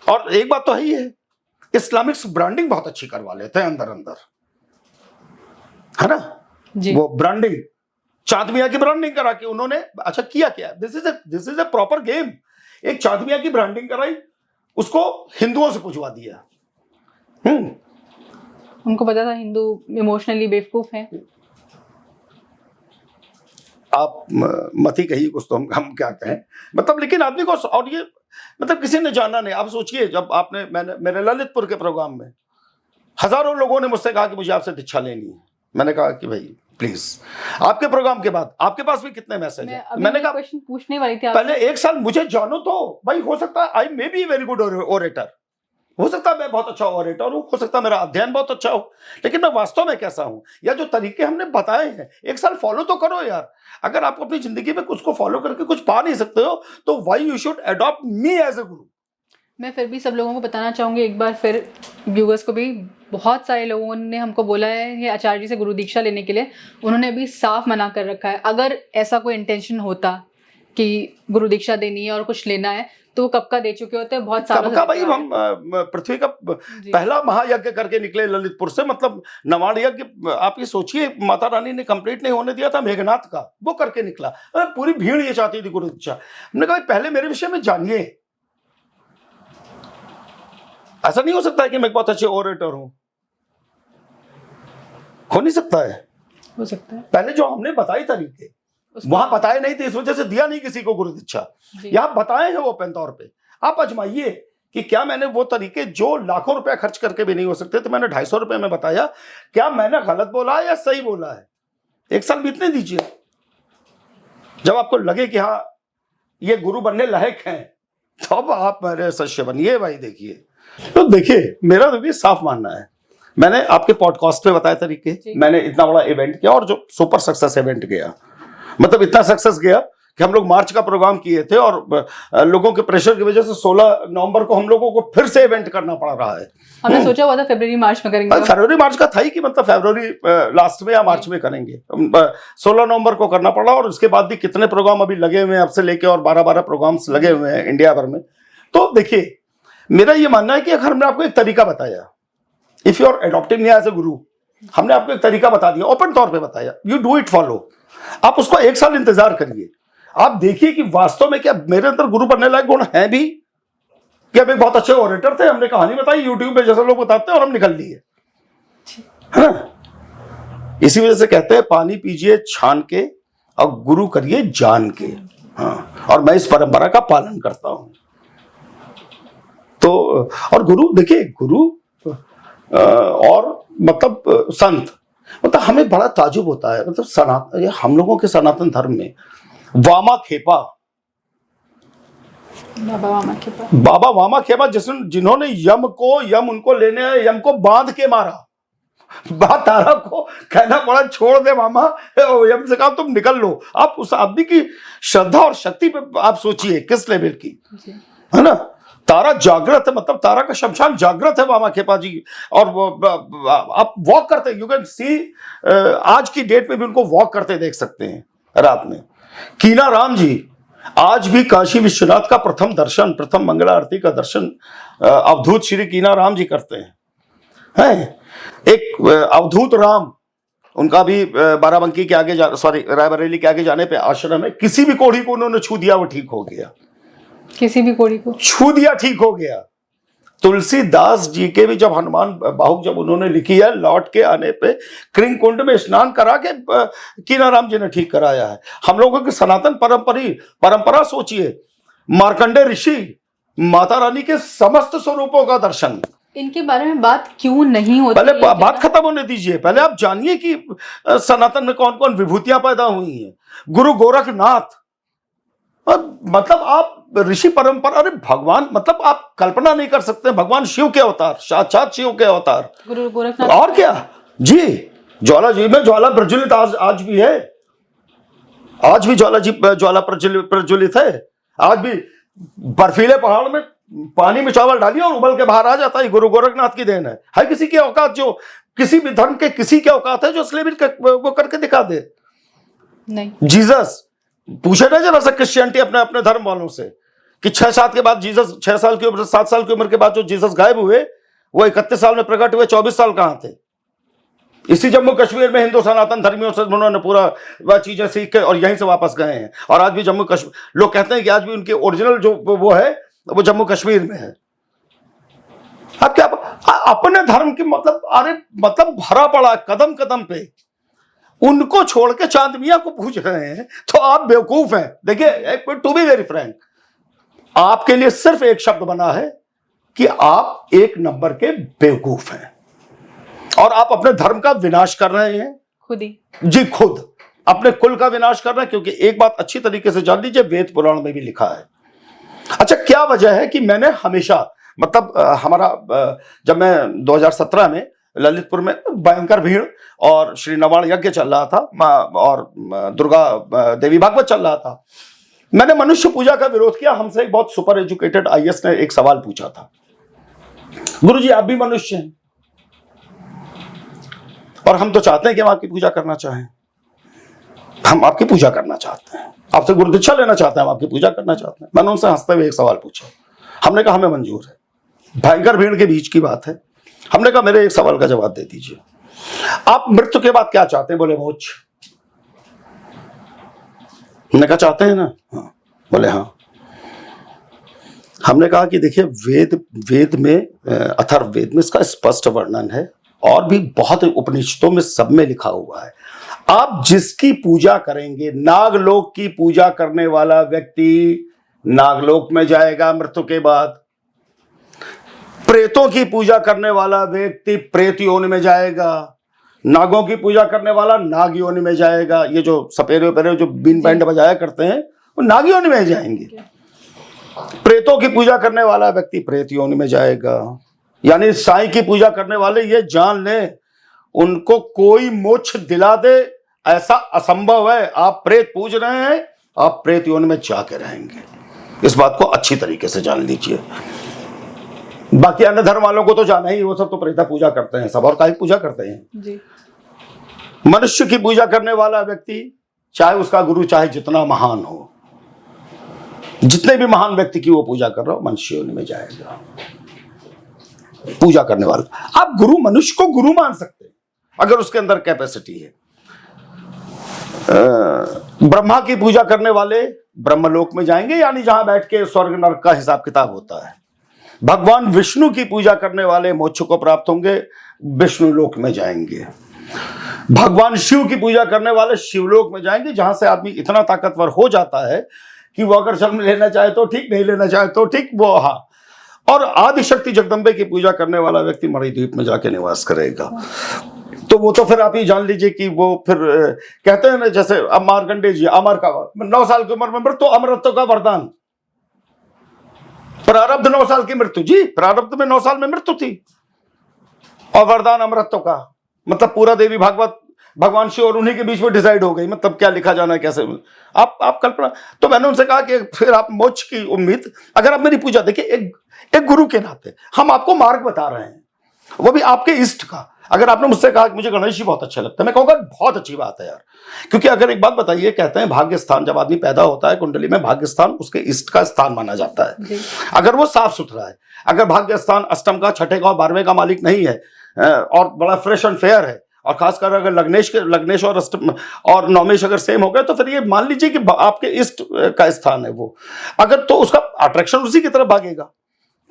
और एक बात तो है ही है, इस्लामिक्स ब्रांडिंग बहुत अच्छी करवा लेते हैं अंदर अंदर, है ना जी। वो ब्रांडिंग, चाँद मियां की ब्रांडिंग करा के उन्होंने अच्छा किया क्या, this is a proper game. एक चाँद मियां की ब्रांडिंग कराई, उसको हिंदुओं से पूछवा दिया। उनको पता था हिंदू इमोशनली बेवकूफ हैं। आप मत ही कहिए कुछ, तो हम क्या कहें। मतलब लेकिन आदमी को, और ये मतलब किसी ने जाना नहीं। आप सोचिए, जब आपने मेरे ललितपुर के प्रोग्राम में हजारों लोगों ने मुझसे कहा कि मुझे आपसे दीक्षा लेनी है। मैंने कहा कि भाई प्लीज, आपके प्रोग्राम के बाद आपके पास भी कितने मैसेज है। मैंने कहा क्वेश्चन पूछने वाली थी, पहले 1 साल मुझे जानो तो भाई, हो सकता है I may be very good orator, हो सकता है मैं बहुत अच्छा ऑरेटर हूं, हो सकता है मेरा अध्ययन बहुत अच्छा हो, लेकिन मैं वास्तव में कैसा हूं, या जो तरीके हमने बताए हैं 1 साल फॉलो तो करो यार। अगर आप अपनी जिंदगी में कुछ को फॉलो करके कुछ पा नहीं सकते हो, तो why you should adopt me as a गुरु। मैं फिर भी सब लोगों को बताना चाहूंगी, एक बार फिर व्यूअर्स को भी, बहुत सारे लोगों ने हमको बोला है ये आचार्य जी से गुरु दीक्षा लेने के लिए, उन्होंने अभी साफ मना कर रखा है। अगर ऐसा कोई इंटेंशन होता कि गुरु दीक्षा देनी है और कुछ लेना है, तो वो कब का दे चुके होते हैं, बहुत सालों का। भाई हम पृथ्वी का पहला महायज्ञ करके निकले ललितपुर से। मतलब नवाण यज्ञ आप ये सोचिए, माता रानी ने कंप्लीट नहीं होने दिया था मेघनाथ का, वो करके निकला। पूरी भीड़ ये चाहती थी गुरु दीक्षा। हमने कहा पहले मेरे विषय में जानिए। ऐसा नहीं हो सकता है कि मैं बहुत अच्छे ओरेटर हूं, हो नहीं सकता है। हो सकता है पहले जो हमने बताई तरीके वहां बताए नहीं थे, इस वजह से दिया नहीं किसी को गुरु दीक्षा। यहां बताए हैं ओपन तौर पे, आप आजमाइए कि क्या मैंने वो तरीके जो लाखों रुपया खर्च करके भी नहीं हो सकते, तो मैंने 250 रुपए में बताया, क्या मैंने गलत बोला है या सही बोला है। 1 साल बीतने दीजिए, जब आपको लगे कि हाँ ये गुरु बनने लायक हैं, तो अब आप मेरे शिष्य बनिए। भाई देखिए, तो देखिए मेरा तो भी साफ मानना है, मैंने आपके पॉडकास्ट पे बताए तरीके, मैंने इतना बड़ा इवेंट किया और जो सुपर सक्सेस इवेंट गया, मतलब इतना सक्सेस गया कि हम लोग मार्च का प्रोग्राम किए थे और लोगों के प्रेशर की वजह से 16 नवंबर को हम लोगों को फिर से इवेंट करना पड़ रहा है। हमने सोचा हुआ था फरवरी मार्च में करेंगे, फरवरी मार्च का था ही कि मतलब फरवरी लास्ट में या मार्च में करेंगे। 16 नवंबर को करना पड़ा, और उसके बाद भी कितने प्रोग्राम अभी लगे हुए हैं अब से लेके, और 12 प्रोग्राम्स लगे हुए हैं इंडिया भर में। तो देखिए मेरा ये मानना है कि अगर हमने आपको एक तरीका बताया, if you are adopting me as a गुरु, हमने आपको एक तरीका बता दिया, ओपन तौर पे बताया, यू डू इट फॉलो। आप उसको 1 साल इंतजार करिए, आप देखिए कि वास्तव में क्या मेरे अंदर गुरु बनने लायक गुण है भी, कि हम एक बहुत अच्छे ऑरेटर थे, हमने कहानी बताई यूट्यूब पे जैसे लोग बताते हैं और हम निकल लिए, है ना। इसी वजह से कहते हैं पानी पीजिए छान के और गुरु करिए जान के। हाँ, और मैं इस परंपरा का पालन करता हूं। तो और गुरु देखिए, गुरु और मतलब संत, मतलब हमें बड़ा ताजुब होता है। मतलब सनातन, हम लोगों के सनातन धर्म में वामा खेपा, बाबा वामा खेपा जिन्होंने यम उनको लेने आए, यम को बांध के मारा। बात तारा को कहना पड़ा छोड़ दे मामा, यम से कहा तुम निकल लो। आप उस आदमी की श्रद्धा और शक्ति पे आप सोचिए किस लेवल की, है ना। तारा जागृत है, मतलब तारा का शमशान जागृत है वामा खेपा जी। और वो आप वॉक करते, यू कैन सी, आज की डेट में भी उनको वॉक करते देख सकते हैं रात में। कीना राम जी आज भी काशी विश्वनाथ का प्रथम दर्शन, प्रथम मंगला आरती का दर्शन अवधूत श्री कीना राम जी करते हैं। एक अवधूत राम, उनका भी बाराबंकी के आगे रायबरेली के आगे जाने पे आश्रम है। किसी भी कोढ़ी को उन्होंने छू दिया वो ठीक हो गया, किसी भी कोढ़ी को छू दिया ठीक हो गया। तुलसीदास जी के भी जब हनुमान बाहुक जब उन्होंने लिखी है, लौट के आने पे कृंग कुंड में स्नान करा के कीनाराम जी ने ठीक कराया है। हम लोगों की सनातन परंपरा सोचिए, मार्कंडे ऋषि, माता रानी के समस्त स्वरूपों का दर्शन। इनके बारे में बात क्यों नहीं होती? पहले बात खत्म होने दीजिए, पहले आप जानिए कि सनातन में कौन कौन विभूतियां पैदा हुई हैं। गुरु गोरखनाथ, मतलब आप ऋषि परंपरा, अरे भगवान, मतलब आप कल्पना नहीं कर सकते, भगवान शिव के अवतार, साक्षात शिव के अवतार, गुरु गोरखनाथ। और क्या जी, ज्वाला जी में ज्वाला प्रज्वलित आज भी है, आज भी ज्वाला प्रज्वलित है। आज भी बर्फीले पहाड़ में पानी में चावल डालिए और उबल के बाहर आ जाता है। गुरु गोरखनाथ की देन है किसी की औकात, जो किसी भी धर्म के किसी की औकात है जो वो करके दिखा दे? नहीं। जीसस, पूछे ना जरा सा क्रिश्चियनिटी अपने धर्म वालों से कि 6 साल के बाद जीसस, 6 साल की उम्र, 7 साल की उम्र के बाद जो जीसस गायब हुए, वो 31 साल में प्रकट हुए, 24 साल कहां थे? इसी जम्मू कश्मीर में हिंदू सनातन धर्मियों से उन्होंने पूरा वह चीजें सीख के और यहीं से वापस गए हैं। और आज भी जम्मू कश्मीर, लोग कहते हैं कि आज भी उनकी ओरिजिनल जो वो है वो जम्मू कश्मीर में है। अब क्या अपने धर्म की मतलब भरा पड़ा कदम कदम पे, उनको छोड़ के चांद मियां को पूछ रहे हैं, तो आप बेवकूफ हैं। देखिए, टू बी वेरी फ्रैंक, आपके लिए सिर्फ एक शब्द बना है कि आप एक नंबर के बेवकूफ हैं, और आप अपने धर्म का विनाश कर रहे हैं खुद ही। जी, खुद अपने कुल का विनाश कर रहे हैं। क्योंकि एक बात अच्छी तरीके से जान लीजिए, वेद पुराण में भी लिखा है। अच्छा, क्या वजह है कि मैंने हमेशा, मतलब हमारा जब मैं 2017 में ललितपुर में भयंकर भीड़ और श्री नवाण यज्ञ चल रहा था और दुर्गा देवी भागवत चल रहा था, मैंने मनुष्य पूजा का विरोध किया। हमसे एक बहुत सुपर एजुकेटेड आईएएस ने एक सवाल पूछा था, गुरुजी आप भी मनुष्य हैं और हम तो चाहते हैं कि हम आपकी पूजा करना चाहें, हम आपकी पूजा करना चाहते हैं, आपसे गुरुदीक्षा लेना चाहते हैं, हम आपकी पूजा करना चाहते हैं। मैंने उनसे हंसते हुए एक सवाल पूछा, हमने कहा हमें मंजूर है, भयंकर भीड़ के बीच की बात है। हमने कहा मेरे एक सवाल का जवाब दे दीजिए, आप मृत्यु के बाद क्या चाहते हैं? बोले मोक्ष। हमने कहा चाहते हैं ना? हाँ। बोले हाँ। हमने कहा कि देखिए, वेद में, अथर्ववेद में इसका स्पष्ट वर्णन है और भी बहुत उपनिषदों में सब में लिखा हुआ है, आप जिसकी पूजा करेंगे, नागलोक की पूजा करने वाला व्यक्ति नागलोक में जाएगा मृत्यु के बाद, प्रेतों की पूजा करने वाला व्यक्ति प्रेत योनि में जाएगा, नागों की पूजा करने वाला नाग योनि में जाएगा। ये जो सपेरे जो बीन बैंड बजाया करते हैं वो नाग योनि में जाएंगे। प्रेतों की पूजा करने वाला व्यक्ति प्रेत योनि में जाएगा। यानी साईं की पूजा करने वाले ये जान लें, उनको कोई मोक्ष दिला दे ऐसा असंभव है। आप प्रेत पूज रहे हैं, आप प्रेत योनि में जाके रहेंगे। इस बात को अच्छी तरीके से जान लीजिए। बाकी अन्य धर्म वालों को तो जाना ही, वो सब तो प्रेता पूजा करते हैं सब, और काहे पूजा करते हैं जी। मनुष्य की पूजा करने वाला व्यक्ति, चाहे उसका गुरु चाहे जितना महान हो, जितने भी महान व्यक्ति की वो पूजा कर रहा हो, मनुष्य योनि में जाएगा। पूजा करने वाला, आप गुरु, मनुष्य को गुरु मान सकते हैं अगर उसके अंदर कैपेसिटी है। ब्रह्मा की पूजा करने वाले ब्रह्मलोक में जाएंगे, यानी जहां बैठ के स्वर्ग नरक का हिसाब किताब होता है। भगवान विष्णु की पूजा करने वाले मोक्ष को प्राप्त होंगे, विष्णु लोक में जाएंगे। भगवान शिव की पूजा करने वाले शिवलोक में जाएंगे, जहां से आदमी इतना ताकतवर हो जाता है कि वो अगर जन्म लेना चाहे तो ठीक, नहीं लेना चाहे तो ठीक, वो हाँ। और आदिशक्ति जगदम्बे की पूजा करने वाला व्यक्ति मणिद्वीप में जाके निवास करेगा। तो वो तो फिर आप ही जान लीजिए कि वो फिर कहते हैं ना, जैसे अब मार्कंडेय जी, अमर का 9 साल की उम्र में मृत्यु, अमरत्व का वरदान। प्रारब्ध 9 साल की मृत्यु जी, प्रारब्ध में 9 साल में मृत्यु थी, और वरदान अमरत्व का, मतलब पूरा देवी भागवत भगवान शिव और उन्हीं के बीच में डिसाइड हो गई, मतलब क्या लिखा जाना है, कैसे आप कल्पना। तो मैंने उनसे कहा कि फिर आप मोक्ष की उम्मीद, अगर आप मेरी पूजा देखिए, एक गुरु के नाते हम आपको मार्ग बता रहे हैं, वो भी आपके इष्ट का। अगर आपने मुझसे कहा कि मुझे गणेश जी बहुत अच्छा लगता है, मैं कहूँगा बहुत अच्छी बात है यार। क्योंकि अगर एक बात बताइए, कहते हैं भाग्य स्थान, जब आदमी पैदा होता है कुंडली में, भाग्य स्थान उसके इष्ट का स्थान माना जाता है अगर वो साफ सुथरा है। अगर भाग्य स्थान अष्टम का, छठे का और 12वें का मालिक नहीं है और बड़ा फ्रेश एंड फेयर है, और खासकर अगर लग्नेश और अष्टम और नौमेश अगर सेम हो गए, तो फिर ये मान लीजिए कि आपके इष्ट का स्थान है वो, अगर तो उसका अट्रैक्शन उसी की तरफ भागेगा।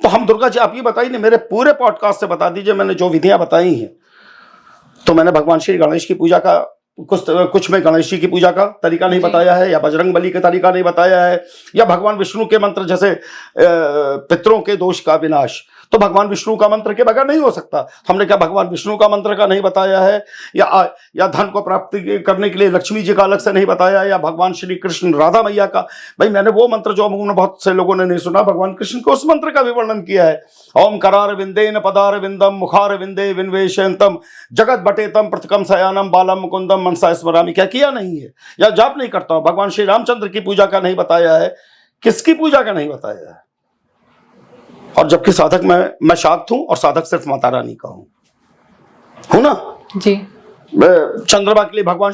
तो हम दुर्गा जी, आप ये बताइए ना, मेरे पूरे पॉडकास्ट से बता दीजिए मैंने जो विधियां बताई हैं, तो मैंने भगवान श्री गणेश की पूजा का कुछ में गणेश जी की पूजा का तरीका नहीं बताया है, या बजरंग बली का तरीका नहीं बताया है, या भगवान विष्णु के मंत्र जैसे पितरों के दोष का विनाश, तो भगवान विष्णु का मंत्र के बगैर नहीं हो सकता। हमने क्या भगवान विष्णु का मंत्र का नहीं बताया है, या धन को प्राप्त करने के लिए लक्ष्मी जी का अलग से नहीं बताया, या भगवान श्री कृष्ण राधा मैया का, भाई मैंने वो मंत्र जो बहुत से लोगों ने नहीं सुना, भगवान कृष्ण को उस मंत्र का भी वर्णन किया है। ओम करार विंदेन पदार विंदम मुखार विंदे विन्वेशयन्तम जगत बटेतम पृथकम शयानम बालम मुकुंदम मनसा स्मरामि, क्या किया नहीं है, या जाप नहीं करता हूं। भगवान श्री रामचंद्र की पूजा का नहीं बताया है, किसकी पूजा का नहीं बताया है। और जबकि साधक मैं शाक्त हूं, और साधक सिर्फ माता रानी का हूं ना जी। चंद्रमा के लिए भगवान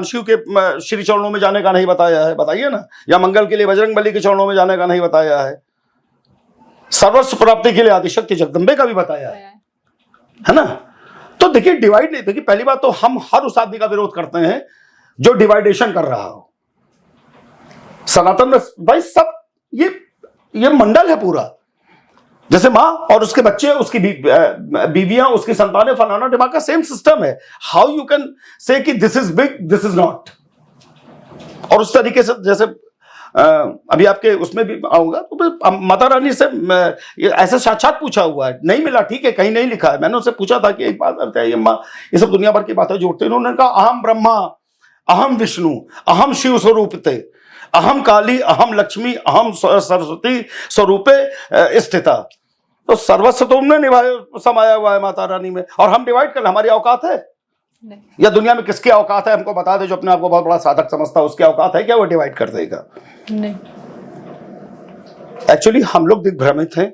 शिव के श्री चरणों में जाने का नहीं बताया है, बताइए ना। या मंगल के लिए बजरंग बली के चरणों में जाने का नहीं बताया है। सर्वस्व प्राप्ति के लिए आदिशक्ति जगदम्बे का भी बताया है ना। तो देखिए डिवाइड नहीं, देखिए पहली बात तो हम हर उस आदमी का विरोध करते हैं जो डिवाइडेशन कर रहा हो। सनातन में भाई सब ये मंडल है पूरा, जैसे माँ और उसके बच्चे, उसकी बीवियां, उसकी संतानें, फलाना दिमाग का सेम सिस्टम है। हाउ यू कैन से कि this is big, this is not. और उस तरीके से जैसे अभी आपके उसमें भी आऊंगा, तो माता रानी से ऐसा साक्षात पूछा हुआ है, नहीं मिला, ठीक है, कहीं नहीं लिखा है। मैंने उससे पूछा था कि एक बात बताइए माँ, ये सब दुनिया भर की बातें जोड़ते हैं। उन्होंने कहा अहम ब्रह्मा, अहम विष्णु, अहम शिव स्वरूपते, अहम काली, अहम लक्ष्मी, अहम सरस्वती स्वरूपे स्थिता। तो सर्वस्व तो उन्होंने निभाया, समाया हुआ है माता रानी में। और हम डिवाइड कर, हमारी औकात है नहीं। या दुनिया में किसकी औकात है हमको बता दे, जो अपने आप को बहुत बड़ा साधक समझता है, उसकी औकात है क्या वो डिवाइड कर देगा? नहीं। एक्चुअली हम लोग दिग्भ्रमित हैं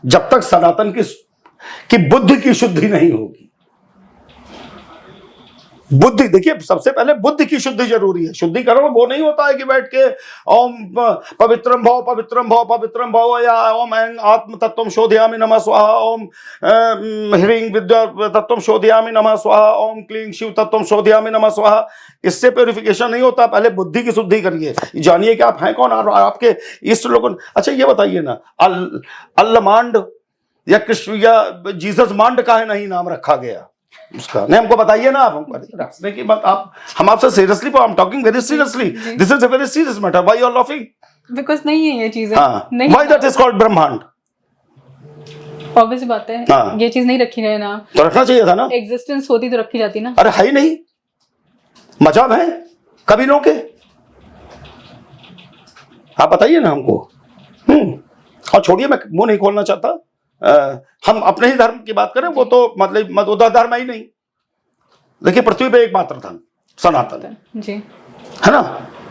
जब तक सनातन की बुद्धि की शुद्धि नहीं होगी। बुद्धि, देखिए सबसे पहले बुद्धि की शुद्धि जरूरी है। शुद्धिकरण वो नहीं होता है कि बैठ के ओम पवित्रम भव पवित्रम भव पवित्रम भव, या ओम ऐं आत्म तत्वम शोधयामि नमः स्वाहा, ओम ह्रीं विद्या तत्वम शोधयामि नमः स्वाहा, ओम क्लीं शिव तत्वम शोधयामि नमः स्वाहा। इससे प्योरिफिकेशन नहीं होता, पहले बुद्धि की शुद्धि करिए, जानिए कि आप हैं कौन, और आपके इष्ट लोगों। अच्छा ये बताइए ना, अल्लमांड या कृष्ण या जीसस मांड का है नहीं नाम रखा गया उसका, नहीं हमको बताइए ना। आप हमको रखने की बात, आप हम आपसे seriously, I am talking very seriously, this is a very serious matter, why you are laughing? Because नहीं है ये चीजें, नहीं, व्हाई दैट इज कॉल्ड ब्रह्मांड? ऑब्वियस बात है, ये चीज नहीं रखी गई ना, तो रखना चाहिए था ना। एग्जिस्टेंस होती तो रखी जाती ना। अरे है ही नहीं, मजाक है कबीलों के, आप बताइए ना हमको। और छोड़िए, मैं मुंह नहीं खोलना चाहता, हम अपने ही धर्म की बात करें, वो तो मतलब उधर धर्म ही नहीं। देखिए पृथ्वी पे एकमात्र धर्म सनातन जी, है ना,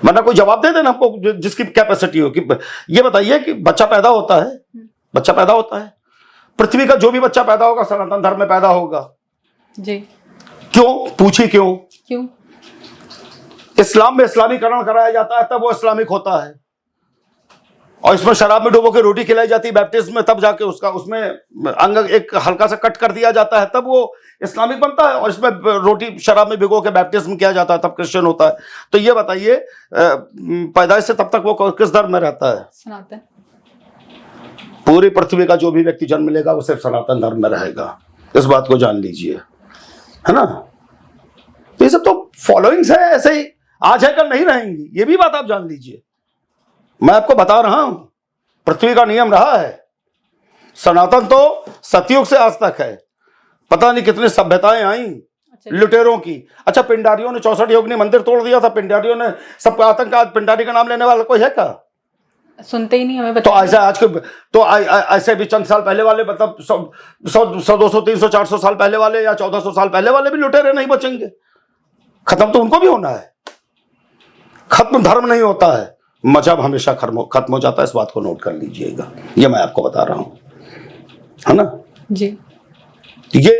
वरना कोई जवाब दे देना हमको जिसकी कैपेसिटी हो। कि ये बताइए कि बच्चा पैदा होता है, पृथ्वी का जो भी बच्चा पैदा होगा सनातन धर्म में पैदा होगा जी। क्यों? पूछिए क्यों? इस्लाम में इस्लामीकरण कराया जाता है तब वो इस्लामिक होता है, और इसमें शराब में डुबो के रोटी खिलाई जाती है बैप्टिज्म में, तब जाके उसमें अंग एक हल्का सा कट कर दिया जाता है, तब वो इस्लामिक बनता है। और इसमें रोटी शराब में भिगो के बैप्टिज्म किया जाता है, तब क्रिश्चियन होता है। तो ये बताइए पैदाइश से तब तक वो किस धर्म में रहता है? सनातन। पूरी पृथ्वी का जो भी व्यक्ति जन्म लेगा वो सिर्फ सनातन धर्म में रहेगा, इस बात को जान लीजिए, है ना। तो ये सब तो फॉलोइंग्स है, ऐसे ही आज है कल नहीं रहेंगी, ये भी बात आप जान लीजिए। मैं आपको बता रहा हूं, पृथ्वी का नियम रहा है, सनातन तो सतयुग से आज तक है। पता नहीं कितनी सभ्यताएं आई लुटेरों की। अच्छा, पिंडारियों ने 64 योगिनी मंदिर तोड़ दिया था, पिंडारियों ने सबका आतंक। आज पिंडारी का नाम लेने वाला कोई है क्या? सुनते ही नहीं हमें। तो ऐसा आज के तो ऐसे भी चंद साल पहले वाले, मतलब 100 200 300 400 साल पहले वाले या 1400 साल पहले वाले भी लुटेरे नहीं बचेंगे। खत्म तो उनको भी होना है, खत्म धर्म नहीं होता है, मजहब हमेशा खत्म हो जाता है। इस बात को नोट कर लीजिएगा, ये मैं आपको बता रहा हूं, है ना जी। ये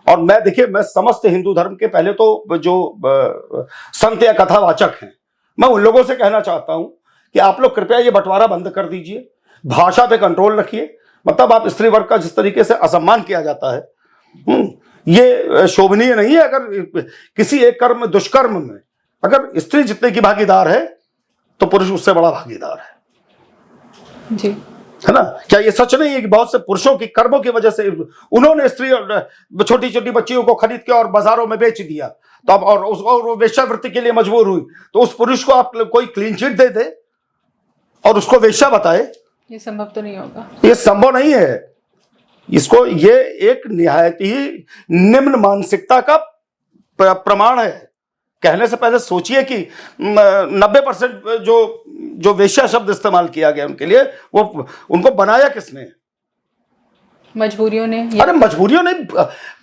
और मैं, देखिए मैं समस्त हिंदू धर्म के पहले तो जो संत या कथावाचक हैं, मैं उन लोगों से कहना चाहता हूं कि आप लोग कृपया ये बंटवारा बंद कर दीजिए, भाषा पे कंट्रोल रखिए। मतलब आप स्त्री वर्ग का जिस तरीके से असम्मान किया जाता है, ये शोभनीय नहीं है। अगर किसी एक कर्म में, दुष्कर्म में, अगर स्त्री जितने की भागीदार है तो पुरुष उससे बड़ा भागीदार है जी। है ना? क्या ये सच नहीं है कि बहुत से पुरुषों की कर्मों की वजह से उन्होंने स्त्री छोटी छोटी बच्चियों को खरीद के और बाजारों में बेच दिया, तो अब और वो वेश्यावृत्ति के लिए मजबूर हुई, तो उस पुरुष को आप कोई क्लीन चिट दे दे और उसको वेश्या बताए? ये संभव तो नहीं होगा, ये संभव नहीं है। इसको ये एक निहायत ही निम्न मानसिकता का प्रमाण है। कहने से पहले सोचिए कि 90% जो वेश्या शब्द इस्तेमाल किया गया उनके लिए, वो उनको बनाया किसने? मजबूरियों ने। अरे मजबूरियों ने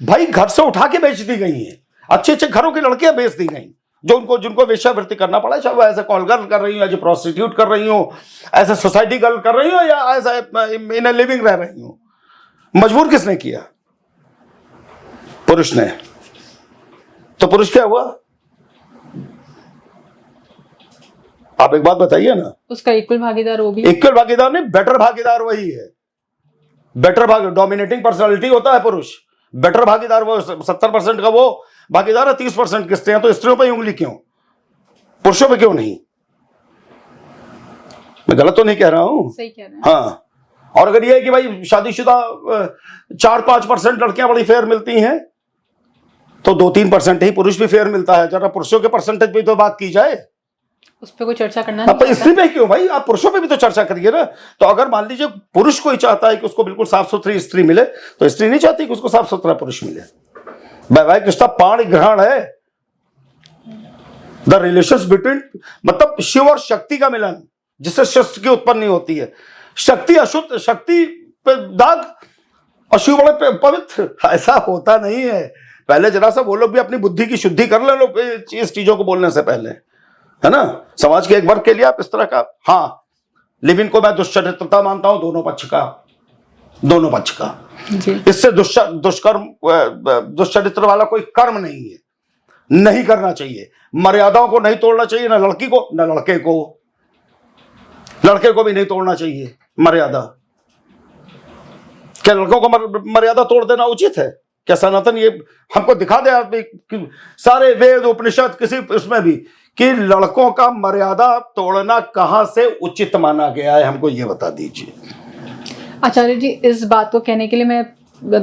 भाई, घर से उठा के बेच दी गई हैं, अच्छे अच्छे घरों की लड़कियां बेच दी गई, जिनको वेश्यावृत्ति करना पड़ा, चाहे वो ऐसे कॉल गर्ल कर रही हो, ऐसे प्रोस्टिट्यूट कर रही हो, ऐसे सोसाइटी गर्ल कर रही हो, या ऐसा इन लिविंग रह रही हो। मजबूर किसने किया? पुरुष ने। तो पुरुष क्या हुआ? आप एक बात बताइए ना। उसका इक्वल भागीदार वो भी। इक्वल भागीदार नहीं, बेटर भागीदार वही है। बेटर डोमिनेटिंग पर्सनालिटी होता है पुरुष, बेटर भागीदार वो 70% का वो भागीदार है, 30% किसते हैं? तो स्त्रियों पर उंगली क्यों, पुरुषों पे क्यों नहीं? मैं गलत तो नहीं कह रहा हूं? सही कह रहे हैं। हाँ। और अगर ये है कि भाई शादीशुदा 4-5% लड़कियां बड़ी फेयर मिलती हैं, तो 2-3% ही पुरुष भी फेयर मिलता है। जरा पुरुषों के परसेंटेज पे तो बात की जाए, उस पर कोई चर्चा करना अब स्त्री पे क्यों भाई? आप पुरुषों पे भी तो चर्चा करिए ना। तो अगर मान लीजिए पुरुष कोई चाहता है कि उसको बिल्कुल साफ सुथरी स्त्री मिले, तो स्त्री नहीं चाहती कि उसको साफ सुथरा पुरुष मिले। वैवाहिक रिश्ता पाणी ग्रहण है, द रिलेशंस बिटवीन, मतलब शिव और शक्ति का मिलन, जिससे शस्त्र की उत्पत्ति होती है। शक्ति अशुद्ध, शक्ति पे दाग और शिव बड़े पवित्र, ऐसा होता नहीं है। पहले जरा सा वो लोग भी अपनी बुद्धि की शुद्धि कर ले लो इस चीजों को बोलने से पहले, है ना? समाज के एक वर्ग के लिए आप इस तरह का, हाँ लिव इन को मैं दुष्चरित्रता मानता हूं, दोनों पक्ष का जी। इससे दुष्कर्म दुष्चरित्र वाला कोई कर्म नहीं है, नहीं करना चाहिए। मर्यादाओं को नहीं तोड़ना चाहिए, ना लड़की को ना लड़के को भी नहीं तोड़ना चाहिए मर्यादा। क्या लड़कों को मर्यादा तोड़ देना उचित है? क्या सनातन ये हमको दिखा दे आदमी कि सारे वेद उपनिषद किसी उसमें भी कि लड़कों का मर्यादा तोड़ना कहां से उचित माना गया है? हमको ये बता दीजिए। आचार्य जी, इस बात को कहने के लिए मैं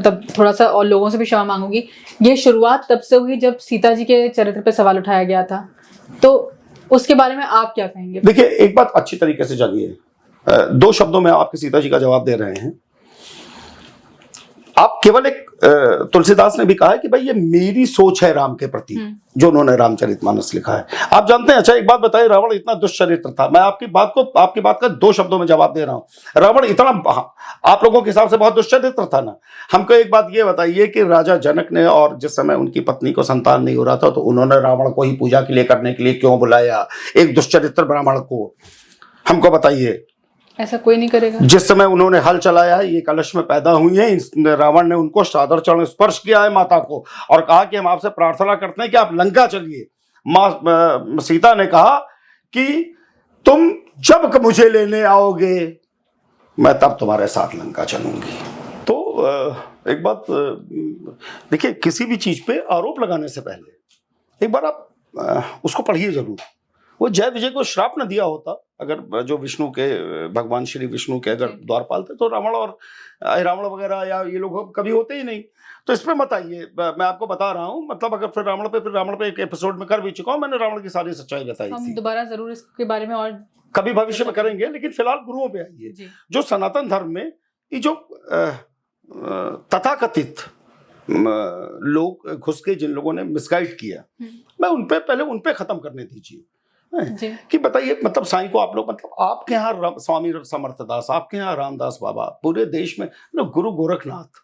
तब थोड़ा सा और लोगों से भी क्षमा मांगूंगी। ये शुरुआत तब से हुई जब सीता जी के चरित्र पे सवाल उठाया गया था, तो उसके बारे में आप क्या कहेंगे? देखिए, एक बात अच्छी तरीके से जानिए, 2 शब्दों में आपके सीता जी का जवाब दे रहे हैं। आप केवल एक तुलसीदास ने भी कहा है कि भाई ये मेरी सोच है राम के प्रति, जो उन्होंने रामचरितमानस लिखा है। आप जानते हैं, अच्छा एक बात बताइए, रावण इतना दुष्चरित्र था। मैं आपकी बात का 2 शब्दों में जवाब दे रहा हूं। रावण इतना आप लोगों के हिसाब से बहुत दुष्चरित्र था ना। हमको एक बात ये बताइए कि राजा जनक ने, और जिस समय उनकी पत्नी को संतान नहीं हो रहा था, तो उन्होंने रावण को ही पूजा के लिए करने के लिए क्यों बुलाया, एक दुष्चरित्र ब्राह्मण को? हमको बताइए। ऐसा कोई नहीं करेगा। जिस समय उन्होंने हल चलाया है, ये कलश में पैदा हुई है, रावण ने उनको सादर चरण स्पर्श किया है माता को, और कहा कि हम आपसे प्रार्थना करते हैं कि आप लंका चलिए। मां सीता ने कहा कि तुम जब मुझे लेने आओगे, मैं तब तुम्हारे साथ लंका चलूंगी। तो एक बात देखिए, किसी भी चीज पे आरोप लगाने से पहले एक बार आप उसको पढ़िए जरूर। वो जय विजय को श्राप न दिया होता, अगर जो विष्णु के भगवान श्री विष्णु के अगर द्वारपाल थे, तो रावण और रावण वगैरह या ये लोग कभी होते ही नहीं। तो इस पे मत आइए, मैं आपको बता रहा हूँ। मतलब अगर फिर रावण पे एक एपिसोड में कर भी चुका हूँ, मैंने रावण की सारी सच्चाई बताई थी। हम दोबारा जरूर इसके बारे में और कभी भविष्य में करेंगे, लेकिन फिलहाल गुरुओं पे आइए। जो सनातन धर्म में ये जो तथाकथित लोग घुस के, जिन लोगों ने मिसगाइड किया, मैं उनपे खत्म करने दीजिए कि बताइए, मतलब साईं को आप लोग, मतलब आपके यहाँ स्वामी समर्थदास, आपके यहाँ रामदास बाबा, पूरे देश में गुरु गोरखनाथ,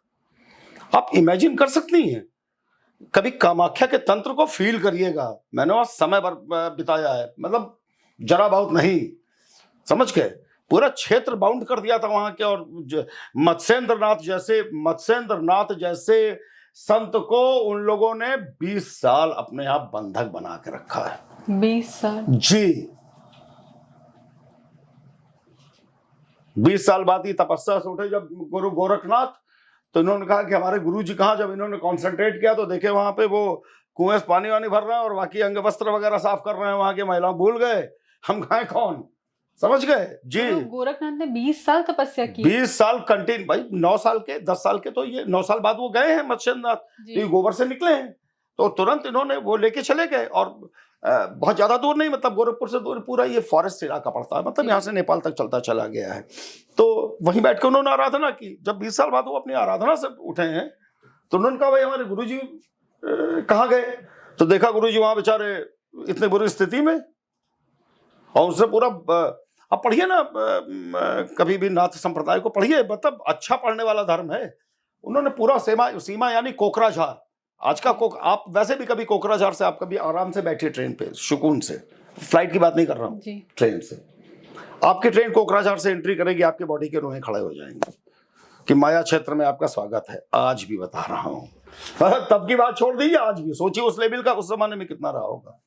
आप इमेजिन कर सकती हैं? कभी कामाख्या के तंत्र को फील करिएगा। मैंने वहां समय बिताया है, मतलब जरा बहुत नहीं, समझ गए? पूरा क्षेत्र बाउंड कर दिया था वहां के। और मत्स्येंद्र नाथ जैसे संत को उन लोगों ने 20 साल अपने यहाँ बंधक बना के रखा है। 20 साल जी। 20 साल बाद ही तपस्या से उठे जब गुरु गोरखनाथ, तो इन्होंने कहा कि हमारे गुरु जी कहाँ। जब इन्होंने कॉन्सेंट्रेट किया तो देखे वहां पे वो कुएं से पानी वानी भर रहे हैं और बाकी अंग वस्त्र वगैरह साफ कर रहे हैं, वहां की महिलाओं। भूल गए हम खाएं कौन, समझ गए जी। तो गोरखनाथ ने 20 साल तपस्या की। 20 साल कंटिन्यू भाई, 9 साल के 10 साल के, तो ये 9 साल बाद वो गए हैं मत्स्यनाथ, तो ये गोबर से निकले हैं, तो तुरंत इन्होंने वो लेके चले गए। और बहुत ज्यादा दूर नहीं, मतलब गोरखपुर से दूर पूरा ये फॉरेस्ट इलाका पड़ता है, मतलब यहाँ से नेपाल तक चलता चला गया है। तो वहीं बैठ के उन्होंने आराधना की। जब 20 साल बाद वो अपनी आराधना से उठे हैं तो उन्होंने कहा भाई हमारे गुरुजी कहाँ गए? तो देखा गुरुजी वहां बेचारे इतने बुरी स्थिति में, और उससे पूरा अब पढ़िए ना, कभी भी नाथ संप्रदाय को पढ़िए, मतलब अच्छा पढ़ने वाला धर्म है। उन्होंने पूरा सीमा यानी कोकराझार, आज का आप वैसे भी कभी कोकराझार से आप कभी आराम से बैठिए ट्रेन पे, सुकून से, फ्लाइट की बात नहीं कर रहा हूँ, ट्रेन से आपकी ट्रेन कोकराझार से एंट्री करेगी, आपके बॉडी के रोए खड़े हो जाएंगे कि माया क्षेत्र में आपका स्वागत है। आज भी बता रहा हूँ, तब की बात छोड़ दीजिए, आज भी सोचिए उस लेवल का उस जमाने में कितना रहा होगा,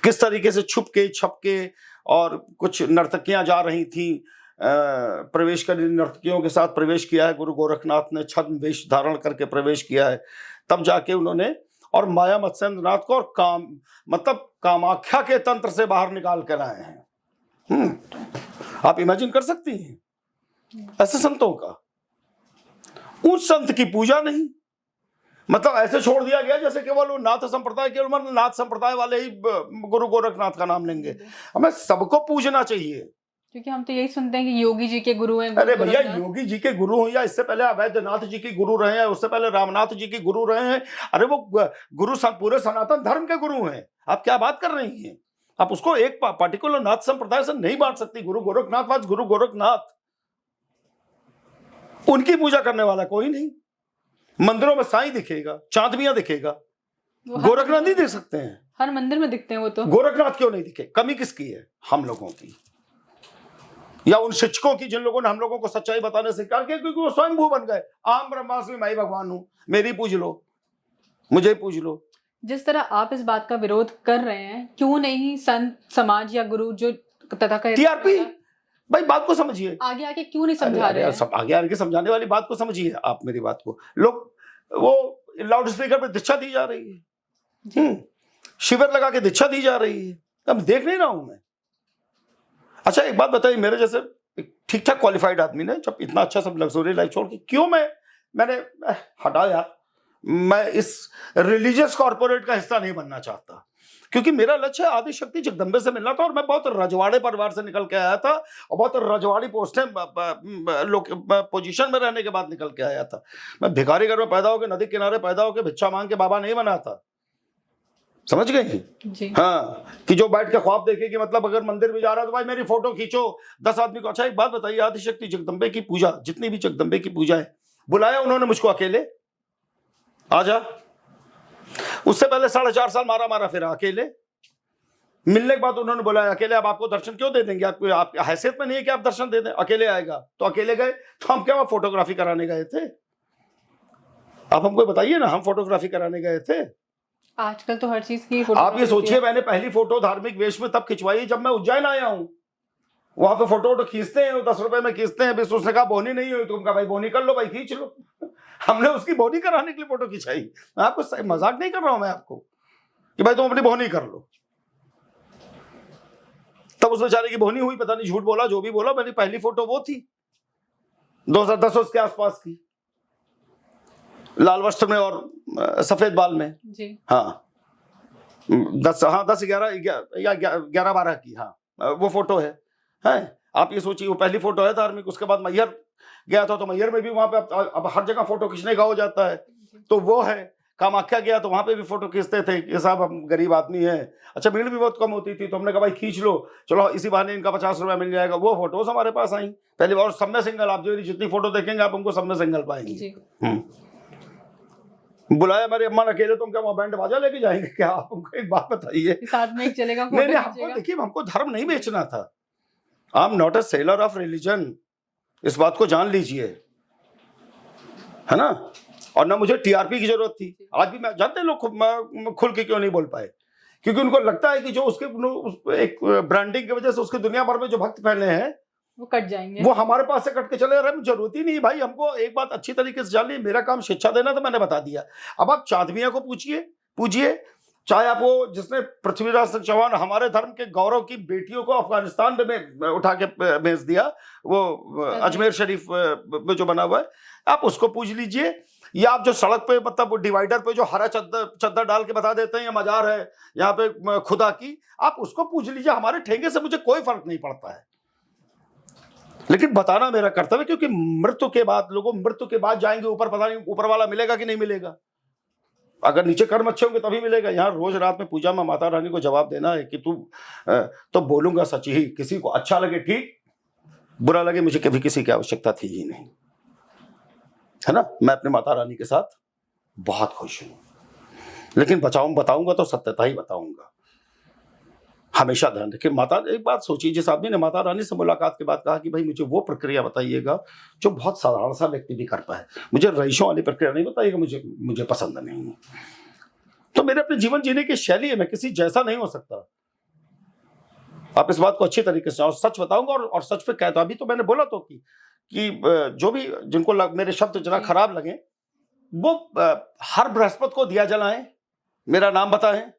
किस तरीके से छुप के छप के। और कुछ नर्तकियां जा रही थी, प्रवेश कर नर्तकियों के साथ प्रवेश किया है गुरु गोरखनाथ ने, छद्म वेश धारण करके प्रवेश किया है, तब जाके उन्होंने और माया मत्स्येंद्रनाथ को और मतलब कामाख्या के तंत्र से बाहर निकाल कर आए हैं। आप इमेजिन कर सकती हैं ऐसे संतों का? उस संत की पूजा नहीं, मतलब ऐसे छोड़ दिया गया जैसे केवल वो नाथ संप्रदाय के, नाथ संप्रदाय वाले ही गुरु गोरखनाथ का नाम लेंगे। हमें सबको पूजना चाहिए, क्योंकि हम तो यही सुनते हैं कि योगी जी के गुरु हैं। अरे भैया, योगी जी के गुरु हो या इससे पहले अवैधनाथ जी के गुरु रहे हैं, उससे पहले रामनाथ जी के गुरु रहे हैं, अरे वो गुरु पूरे सनातन धर्म के गुरु हैं। आप क्या बात कर रही हैं? आप उसको एक पार्टिकुलर नाथ संप्रदाय से नहीं बांट सकती। गुरु गोरखनाथ वाज गुरु गोरखनाथ, उनकी पूजा करने वाला कोई नहीं। मंदिरों में साईं दिखेगा, चांदमिया दिखेगा, गोरखनाथ नहीं देख सकते हैं? हर मंदिर में दिखते हैं वो तो। गोरखनाथ क्यों नहीं दिखे? कमी किसकी है? हम लोगों की, या उन शिक्षकों की जिन लोगों ने हम लोगों को सच्चाई बताने से कहा, क्योंकि वो स्वयं भू बन गए। आम ब्रह्मास्मि मैं भगवान हूं, मेरी पूज लो, मुझे पूज लो। जिस तरह आप इस बात का विरोध कर रहे हैं, क्यों नहीं संत समाज या गुरु जो तथाकथित टीआरपी, भाई बात को समझिए, आगे आके क्यों नहीं समझा रहे हैं? सब आगे आगे समझाने वाली बात को समझिए आप मेरी बात को। लोग वो लाउड स्पीकर पे दीक्षा दी जा रही है, शिविर लगा के दीक्षा दी जा रही है, अब देख नहीं रहा हूं मैं। अच्छा एक बात बताइए, मेरे जैसे ठीक ठाक क्वालिफाइड आदमी ने जब इतना अच्छा सब लग्जरी लाइफ छोड़ के क्यों मैंने हटा यार, मैं इस रिलीजियस कॉर्पोरेट का हिस्सा नहीं बनना चाहता, क्योंकि मेरा लक्ष्य आदि शक्ति जगदम्बे से मिलना था। और मैं बहुत रजवाड़े परिवार से निकल के आया था, और बहुत रजवाड़ी पोजीशन में रहने के बाद निकल के आया था। मैं भिखारी घर में पैदा होकर, नदी किनारे पैदा होकर भिक्षा मांग के बाबा नहीं बना था, समझ गए जी? हाँ, कि जो बैठ के ख्वाब देखे कि मतलब अगर मंदिर में जा रहा है तो भाई मेरी फोटो खींचो 10 आदमी को। अच्छा एक बात बताइए, आदिशक्ति जगदम्बे की पूजा, जितनी भी जगदम्बे की पूजा है, बुलाया उन्होंने मुझको अकेले, आजा। उससे पहले 4.5 साल मारा फिर अकेले, मिलने के बाद उन्होंने बुलाया अकेले। अब आपको दर्शन क्यों दे देंगे? आपकी हैसियत में नहीं है कि आप दर्शन दे दें? अकेले आएगा तो अकेले गए, तो हम क्या वहां फोटोग्राफी कराने गए थे? आप हमको बताइए ना, हम फोटोग्राफी कराने गए थे? आजकल तो हर चीज की आप ये सोचिए, मैंने पहली फोटो धार्मिक वेश में तब खिंचवाई जब मैं उज्जैन आया हूं। वहां पे फोटो खींचते हैं, 10 रुपए में खींचते हैं। उसने कहा बोनी नहीं हुई, तुम कहा भाई बोनी कर लो, भाई खींच लो। हमने उसकी बोनी कराने के लिए फोटो खिंचाई। मैं आपको मजाक नहीं कर रहा हूं मैं आपको, कि भाई तुम अपनी बोनी कर लो। तब उस बेचारे की बोनी हुई, पता नहीं झूठ बोला जो भी बोला, मेरी पहली फोटो वो थी 2010 के आसपास की, लाल वस्त्र में और सफेद बाल में जी। हाँ 10-11 की, हाँ वो फोटो है। आप ये सोचिए, वो पहली फोटो है धार्मिक। उसके बाद मैहर गया था, तो मैहर में भी वहां पे अब हर जगह फोटो खींचने का हो जाता है, तो वो है। कामाख्या गया तो वहां पे भी फोटो खींचते थे कि साहब हम गरीब आदमी हैं। अच्छा भीड़ भी बहुत कम होती थी, तो हमने कहा भाई खींच लो, चलो इसी बहाने इनका 50 रुपया मिल जाएगा। वो फोटोज हमारे पास आई पहली बार, सब में सिंगल। आप जो जितनी फोटो देखेंगे आप हमको सब में सिंगल पाएंगे। बुलाया मेरी अम्मा ने अकेले, तुम क्या वहां बैंड बाजा लेके जाएंगे क्या? आप हमको एक बात बताइए, साथ में चलेगा? नहीं हमको देखिए, हमको धर्म नहीं बेचना था। I am not a seller of religion, इस बात को जान लीजिए, है ना। और ना मुझे टीआरपी की जरूरत थी। आज भी मैं जानते हैं लोग खुल के क्यों नहीं बोल पाए, क्योंकि उनको लगता है कि जो उसके एक ब्रांडिंग की वजह से उसके दुनिया भर में जो भक्त फैले हैं वो कट जाएंगे, वो हमारे पास से कट के चले। रहे जरूरत ही नहीं भाई। हमको एक बात अच्छी तरीके से जान ली, मेरा काम शिक्षा देना, तो मैंने बता दिया। अब आप चांदमिया को पूछिए, चाहे आप वो जिसने पृथ्वीराज सिंह चौहान हमारे धर्म के गौरव की बेटियों को अफगानिस्तान में उठा के भेज दिया, वो अजमेर शरीफ में जो बना हुआ है, आप उसको पूछ लीजिए। या आप जो सड़क पे मतलब वो डिवाइडर पे जो हरा चद्दर डाल के बता देते हैं ये मजार है यहाँ पे खुदा की, आप उसको पूछ लीजिए। हमारे ठेंगे से मुझे कोई फर्क नहीं पड़ता है, लेकिन बताना मेरा कर्तव्य, क्योंकि मृत्यु के बाद लोगों मृत्यु के बाद जाएंगे ऊपर, पता नहीं ऊपर वाला मिलेगा कि नहीं मिलेगा। अगर नीचे कर्म अच्छे होंगे तभी मिलेगा। यहाँ रोज रात में पूजा में माता रानी को जवाब देना है कि तू तो बोलूंगा सच ही, किसी को अच्छा लगे ठीक, बुरा लगे मुझे कभी किसी की आवश्यकता थी ही नहीं, है ना। मैं अपने माता रानी के साथ बहुत खुश हूं, लेकिन बताऊंगा तो सत्यता ही बताऊंगा। हमेशा ध्यान रखिए। एक बात सोचिए, जिस आदमी ने माता रानी से मुलाकात के बाद कहा कि भाई मुझे वो प्रक्रिया बताइएगा जो बहुत साधारण सा व्यक्ति भी कर पाए, मुझे रईसों वाली प्रक्रिया नहीं बताइएगा, मुझे पसंद नहीं है। तो मेरे अपने जीवन जीने की शैली है, मैं किसी जैसा नहीं हो सकता। आप इस बात को अच्छी तरीके से सच बताऊंगा और सच पे कहता। अभी तो मैंने बोला तो कि जो भी जिनको मेरे शब्द जरा खराब लगे वो हर बृहस्पति को दिया जलाएं, मेरा नाम बताएं।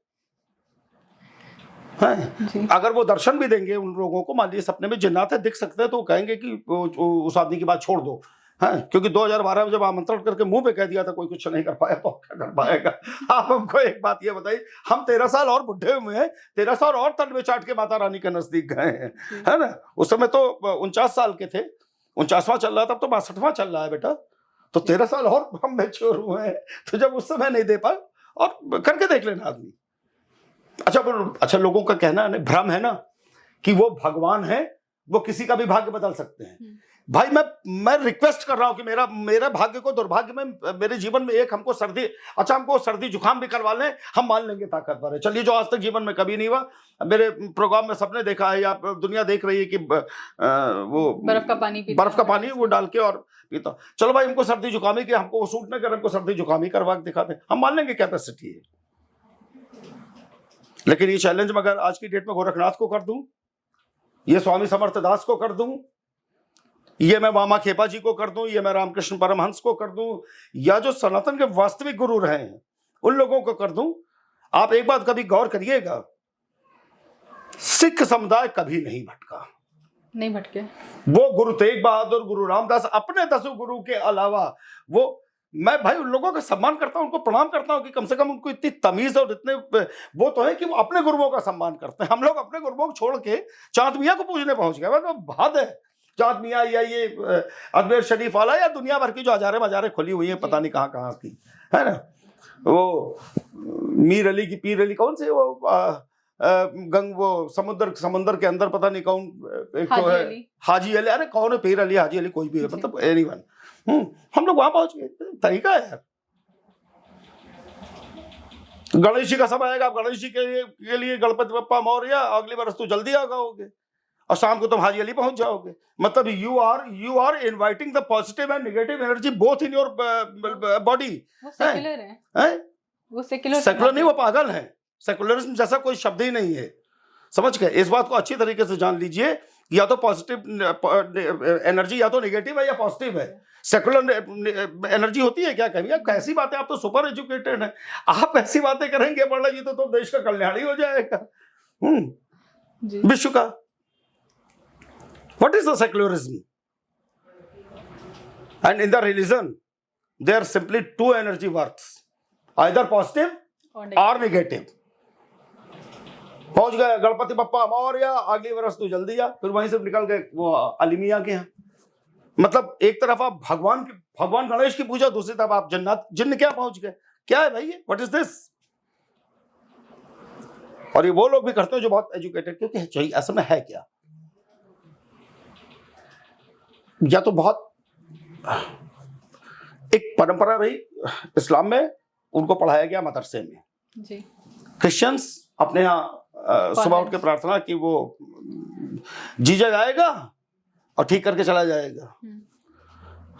अगर वो दर्शन भी देंगे उन लोगों को, मान लीजिए सपने में जिन्नात है दिख सकते हैं, तो कहेंगे कि उस आदमी की बात छोड़ दो, है, क्योंकि 2012 में जब आमंत्रण करके मुंह पे कह दिया था कोई कुछ नहीं कर पाया, तो क्या कर पाएगा। आप हमको एक बात ये बताइए, हम 13 साल और बुढ़े हुए हैं, 13 साल और तन में चाट के माता रानी के नजदीक गए हैं, है ना। उस समय तो 49 साल के थे, 49वां चल रहा था, तब तो 62वां चल रहा है बेटा, तो 13 साल और हम मैच्योर हुए हैं। तो जब उस समय नहीं दे पाए, और करके देख लेना आदमी। अच्छा, लोगों का कहना है, भ्रम है ना कि वो भगवान है, वो किसी का भी भाग्य बदल सकते हैं। भाई मैं रिक्वेस्ट कर रहा हूं कि मेरा भाग्य को दुर्भाग्य में, मेरे जीवन में एक हमको सर्दी जुकाम भी करवा लें, हम मान लेंगे ताकतवर है। चलिए, जो आज तक जीवन में कभी नहीं हुआ। मेरे प्रोग्राम में सबने देखा है, या दुनिया देख रही है कि वो बर्फ का पानी वो डाल के और पीता। चलो भाई, हमको सर्दी जुकामी के, हमको वो सूट न कर, हमको सर्दी जुकामी करवा के दिखाते, हम मान लेंगे कैपेसिटी है। लेकिन ये चैलेंज मैं अगर आज की डेट में गोरखनाथ को कर दूं, ये स्वामी समर्थ दास को कर दूं, ये मैं मामा खेपा जी को कर दूं, ये मैं रामकृष्ण परमहंस को कर दूं, या जो सनातन के वास्तविक गुरु रहे हैं उन लोगों को कर दूं, आप एक बात कभी गौर करिएगा, सिख समुदाय कभी नहीं भटके। वो गुरु तेग बहादुर, गुरु रामदास, अपने 10 गुरु के अलावा वो, मैं भाई उन लोगों का सम्मान करता हूं, उनको प्रणाम करता हूं कि कम से कम उनको इतनी तमीज और इतने वो तो है कि वो अपने गुरुओं का सम्मान करते हैं। हम लोग अपने गुरुओं को छोड़ के चांद मियां को पूजने पहुंच गए। बहुत है चांद मियां या ये अजमेर शरीफ वाला, या दुनिया भर की जो हजारे मजारे खुली हुई है पता नहीं कहाँ की, है ना। वो मीर अली की पीर अली, कौन से वो वो समुद्र के अंदर पता नहीं कौन एक तो है हाजी अली, अरे कौन है पीर अली, हाजी अली कोई भी है, मतलब एनीवन। हम लोग वहां पहुंच गए। तरीका है यार। गणेश जी का समय आएगा, आप गणेश जी के लिए गणपति बप्पा मौर्य, अगली बरस तो जल्दी आ गए और शाम को तुम हाजी अली पहुंच जाओगे। मतलब you are inviting the positive and negative energy both in your body. वो सेक्युलर है, वो सेक्युलर नहीं, वो पागल है। सेक्युलरिज्म जैसा कोई शब्द ही नहीं है, समझ गए। इस बात को अच्छी तरीके से जान लीजिए, या तो पॉजिटिव एनर्जी या तो नेगेटिव है या पॉजिटिव है। सेकुलर एनर्जी होती है क्या कभी? कैसी बातें, आप तो सुपर एजुकेटेड हैं, आप ऐसी बातें करेंगे पढ़ना जी तो देश का कल्याण ही हो जाएगा विश्व का। What is the secularism? And in the religion there simply 2 energy works, either positive or negative. पहुंच गए गणपति बप्पा मौर्य, अगली बरस तो जल्दी आ, फिर वहीं से निकल गए वो अलीमिया के यहाँ। मतलब एक तरफ आप भगवान गणेश की पूजा, दूसरी तरफ आप जिन्न क्या पहुंच गए। क्या है भाई ये? What is this? और ये वो लोग भी करते हैं जो बहुत एजुकेटेड, क्योंकि चाहिए असल में है क्या, या तो बहुत एक परंपरा रही इस्लाम में, उनको पढ़ाया गया मदरसे में जी। क्रिश्चियंस अपने यहाँ सुबह उठ के प्रार्थना कि वो जीजा जाएगा और ठीक करके चला जाएगा।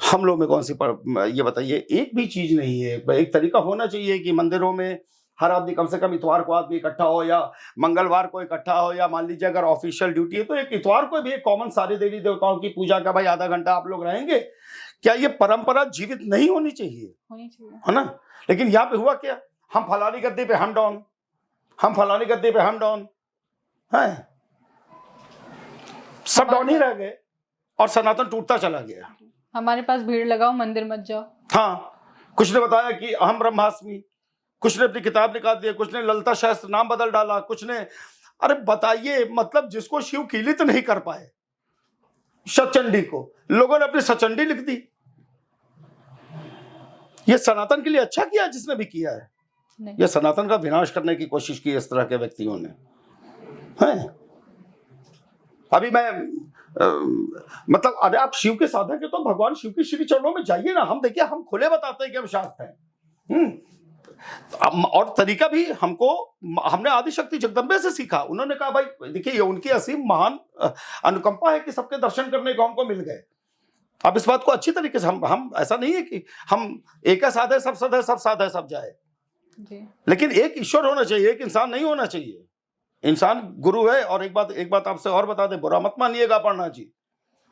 हम लोग में कौन सी ये बताइए, एक भी चीज नहीं है। एक तरीका होना चाहिए कि मंदिरों में हर आदमी कम से कम इतवार को आदमी इकट्ठा हो, या मंगलवार को इकट्ठा हो, या मान लीजिए अगर ऑफिशियल ड्यूटी है तो एक इतवार को भी एक कॉमन सारे देवी देवताओं की पूजा का भाई आधा घंटा आप लोग रहेंगे। क्या ये परंपरा जीवित नहीं होनी चाहिए? है ना। लेकिन यहाँ पे हुआ क्या, हम फलानी गद्दी पे हम डाउन, हम फलानी गद्दी पे हम डाउन हैं, सब डाउन ही रह गए और सनातन टूटता चला गया। हमारे पास भीड़ लगाओ, मंदिर मत जाओ। हाँ, कुछ ने बताया कि अहम ब्रह्मास्मि, कुछ ने अपनी किताब निकाल दी, कुछ ने ललिता शास्त्र नाम बदल डाला, कुछ ने, अरे बताइए, मतलब जिसको शिव कीलित नहीं कर पाए, सचंडी को लोगों ने अपनी सचंडी लिख दी। ये सनातन के लिए अच्छा किया जिसने भी किया है? नहीं। ये सनातन का विनाश करने की कोशिश की इस तरह के व्यक्तियों ने, हैं? अभी मैं मतलब अरे आप शिव के साधक है तो भगवान शिव के श्री चरणों में जाइए ना। हम देखिए, हम खुले बताते हैं कि हम शाक्त हैं। और तरीका भी हमने आदिशक्ति जगदम्बे से सीखा। उन्होंने कहा भाई देखिए, ये उनकी असीम महान अनुकंपा है कि सबके दर्शन करने को हमको मिल गए। अब इस बात को अच्छी तरीके से हम ऐसा नहीं है कि हम एक साधे सब सद है, सब साध है सब जाए जी। लेकिन एक ईश्वर होना चाहिए, एक इंसान नहीं होना चाहिए। इंसान गुरु है। और एक बात आपसे और बता दे, बुरा मत मानिएगा अपर्णा जी,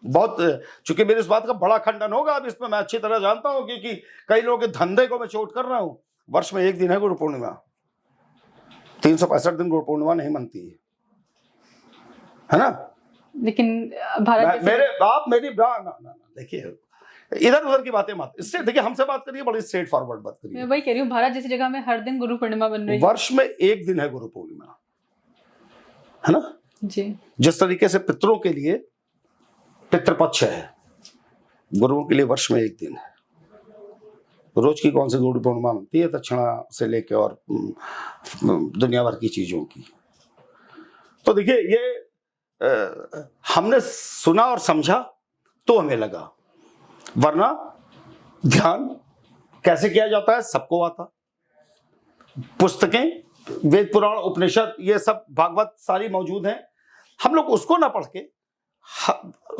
बहुत, चूंकि मेरी इस बात का बड़ा खंडन होगा अब इसमें, मैं अच्छी तरह जानता हूं, क्योंकि कई लोगों के धंधे को मैं चोट कर रहा हूं। वर्ष में एक दिन है गुरु पूर्णिमा, 365 दिन गुरु पूर्णिमा नहीं मनती है ना। लेकिन भारत मेरे आप मेरी देखिए, इधर उधर की बातें मत, इससे देखिए हमसे बात करिए, बड़ी स्ट्रेट फॉरवर्ड बात करिए। मैं वही कह रही हूँ, भारत जैसी जगह में हर दिन गुरु पूर्णिमा बन रही है। वर्ष में एक दिन है गुरु पूर्णिमा, है ना जी। जिस तरीके से पितरों के लिए पितृपक्ष है, गुरुओं के लिए वर्ष में एक दिन है। रोज की कौन सी गुरु पूर्णिमा बनती है? दक्षिणा से लेके और दुनिया भर की चीजों की। तो देखिए, ये हमने सुना और समझा तो हमें लगा, वरना ध्यान कैसे किया जाता है सबको आता। पुस्तकें, वेद पुराण उपनिषद, ये सब भागवत सारी मौजूद हैं। हम लोग उसको ना पढ़ के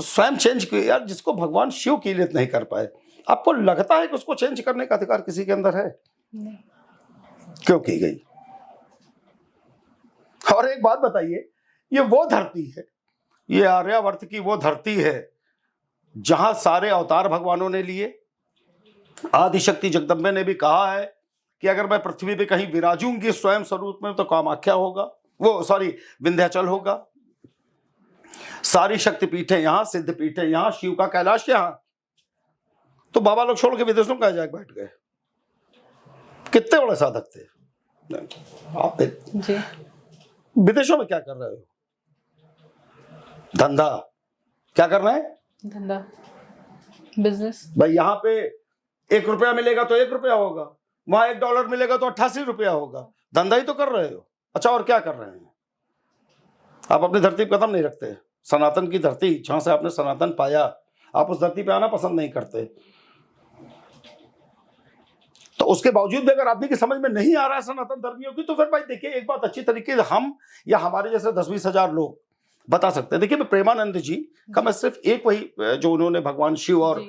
स्वयं चेंज किए। यार, जिसको भगवान शिव कीलित नहीं कर पाए, आपको लगता है कि उसको चेंज करने का अधिकार किसी के अंदर है? नहीं। क्यों की गई? और एक बात बताइए, ये वो धरती है, ये आर्यावर्त की वो धरती है जहां सारे अवतार भगवानों ने लिए। आदिशक्ति जगदम्बे ने भी कहा है कि अगर मैं पृथ्वी पे कहीं विराजूंगी स्वयं स्वरूप में तो कामाख्या होगा, विंध्याचल होगा। सारी शक्तिपीठें यहां, सिद्धपीठें यहां, शिव का कैलाश यहां। तो बाबा लोग छोड़ के विदेशों का जाके बैठ गए। कितने बड़े साधक थे आप जी। विदेशों में क्या कर रहे हो? धंधा। क्या कर रहे हैं? धंधा, बिजनेस। भाई यहाँ पे 1 रुपया मिलेगा तो 1 रुपया होगा, वहां $1 मिलेगा तो 88 रुपया होगा। धंधा ही तो कर रहे हो। अच्छा, और क्या कर रहे हैं? आप अपनी धरती पे कदम नहीं रखते। सनातन की धरती जहां से आपने सनातन पाया, आप उस धरती पे आना पसंद नहीं करते। तो उसके बावजूद भी अगर आदमी की समझ में नहीं आ रहा है सनातन धर्मियों की, तो फिर भाई देखिए, एक बात अच्छी तरीके से हम या हमारे जैसे 10-20 हजार लोग बता सकते हैं। देखिए, मैं प्रेमानंद जी का मैं सिर्फ एक वही जो उन्होंने भगवान शिव और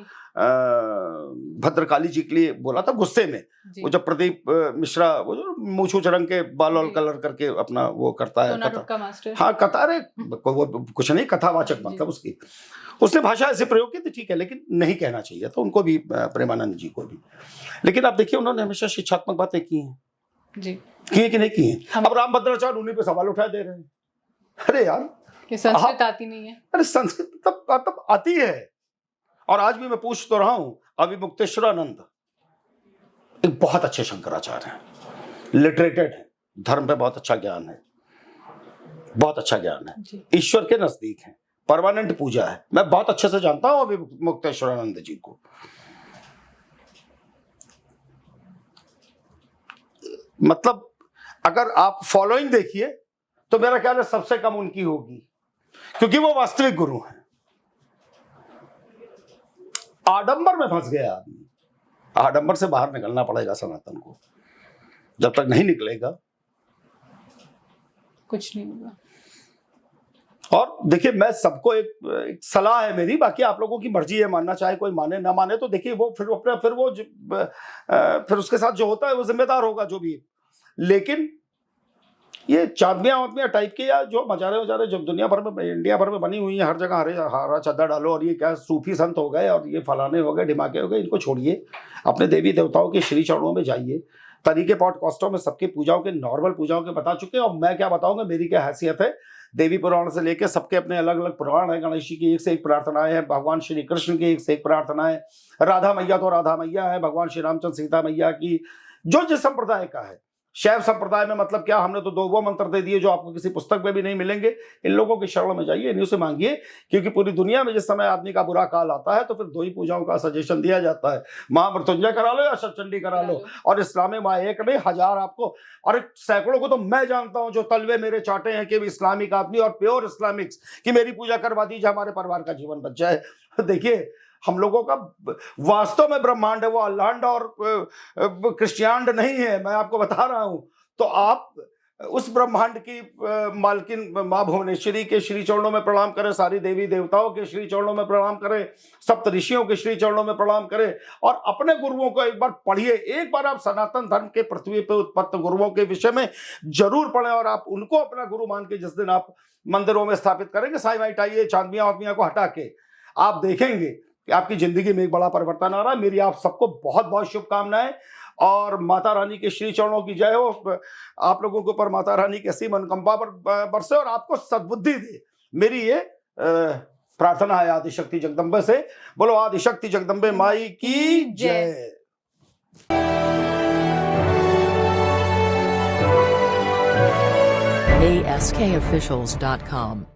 भद्रकाली जी के लिए बोला था गुस्से में, वो जब प्रदीप मिश्रा, वो जो मूछू रंग के बाल वाल कलर करके अपना वो करता है कथा, हाँ कथा, अरे वो कुछ नहीं, कथावाचक मतलब उसकी, उसने भाषा ऐसे प्रयोग की थी, ठीक है, लेकिन नहीं कहना चाहिए था उनको भी, प्रेमानंद जी को भी। लेकिन आप देखिए, उन्होंने हमेशा शिक्षात्मक बातें की हैं जी, की है कि नहीं की है? अब रामभद्राचार्य उन्हीं पे सवाल उठा दे रहे हैं। अरे यार, संस्कृत आती नहीं है। अरे संस्कृत तब आती है। और आज भी मैं पूछ तो रहा हूं, अभी मुक्तेश्वरानंद एक बहुत अच्छे शंकराचार्य हैं, लिटरेटेड है, धर्म पे बहुत अच्छा ज्ञान है, बहुत अच्छा ज्ञान है, ईश्वर के नजदीक है, परमानेंट पूजा है। मैं बहुत अच्छे से जानता हूं अभी मुक्तेश्वरानंद जी को। मतलब अगर आप फॉलोइंग देखिए तो मेरा ख्याल है सबसे कम उनकी होगी, क्योंकि वो वास्तविक गुरु हैं। आडंबर में फंस गया आदमी, आडंबर से बाहर निकलना पड़ेगा सनातन को। जब तक नहीं निकलेगा कुछ नहीं होगा। और देखिए, मैं सबको एक सलाह है मेरी, बाकी आप लोगों की मर्जी है, मानना चाहे कोई माने ना माने, तो देखिए वो फिर उसके साथ जो होता है वो जिम्मेदार होगा जो भी। लेकिन ये चांदनियां वादमियां टाइप के, या जो मजारे जब दुनिया भर में, इंडिया भर में बनी हुई है, हर जगह हरा चद्दा डालो और ये क्या सूफी संत हो गए और ये फलाने हो गए, ढिमाके हो गए, इनको छोड़िए, अपने देवी देवताओं के श्री चरणों में जाइए, तरीके पॉडकास्टों में सबकी पूजाओं के, नॉर्मल पूजाओं के बता चुके हैं, और मैं क्या बताऊंगा, मेरी क्या हैसियत है। देवी पुराण से लेके सबके अपने अलग अलग पुराण है। गणेश जी की एक से एक प्रार्थनाएं हैं, भगवान श्री कृष्ण की एक से एक प्रार्थनाएं, राधा मैया तो राधा मैया है, भगवान श्री रामचंद्र सीता मैया की, जो जिस संप्रदाय का है। शैव संप्रदाय में मतलब क्या, हमने तो 2 वो मंत्र दे दिए जो आपको किसी पुस्तक में भी नहीं मिलेंगे। इन लोगों की शरण में जाइए, इन्हीं से मांगिए, क्योंकि पूरी दुनिया में जिस समय आदमी का बुरा काल आता है तो फिर 2 ही पूजाओं का सजेशन दिया जाता है, महामृत्युंजय करा लो या सतचंडी करा लो। और इस्लाम में माँ एक नहीं 1000 आपको, और सैकड़ों को तो मैं जानता हूं जो तलवे मेरे चाटे हैं कि इस्लामिक आदमी और प्योर इस्लामिक्स कि मेरी पूजा करवा दीजिए, हमारे परिवार का जीवन बच जाए। देखिए, हम लोगों का वास्तव में ब्रह्मांड है, वो अल्लांड और क्रिश्चियांड नहीं है, मैं आपको बता रहा हूं। तो आप उस ब्रह्मांड की मालकिन माँ भुवनेश्वरी के श्री चरणों में प्रणाम करें, सारी देवी देवताओं के श्री चरणों में प्रणाम करें, सप्त ऋषियों के श्री चरणों में प्रणाम करें, और अपने गुरुओं को एक बार पढ़िए। एक बार आप सनातन धर्म के पृथ्वी पर उत्पन्न गुरुओं के विषय में जरूर पढ़ें, और आप उनको अपना गुरु मान के जिस दिन आप मंदिरों में स्थापित करेंगे, साई वाइट आइए, चांदमियां वादमियां को हटा के, आप देखेंगे कि आपकी जिंदगी में एक बड़ा परिवर्तन आ रहा है। मेरी आप सबको बहुत बहुत शुभकामनाएं, और माता रानी के श्री चरणों की जय हो। आप लोगों के ऊपर माता रानी की ऐसी मनकंपा बरसे और आपको सद्बुद्धि दे, मेरी ये प्रार्थना है आदिशक्ति जगदम्बे से। बोलो आदिशक्ति जगदम्बे माई की जय। ASKofficials.com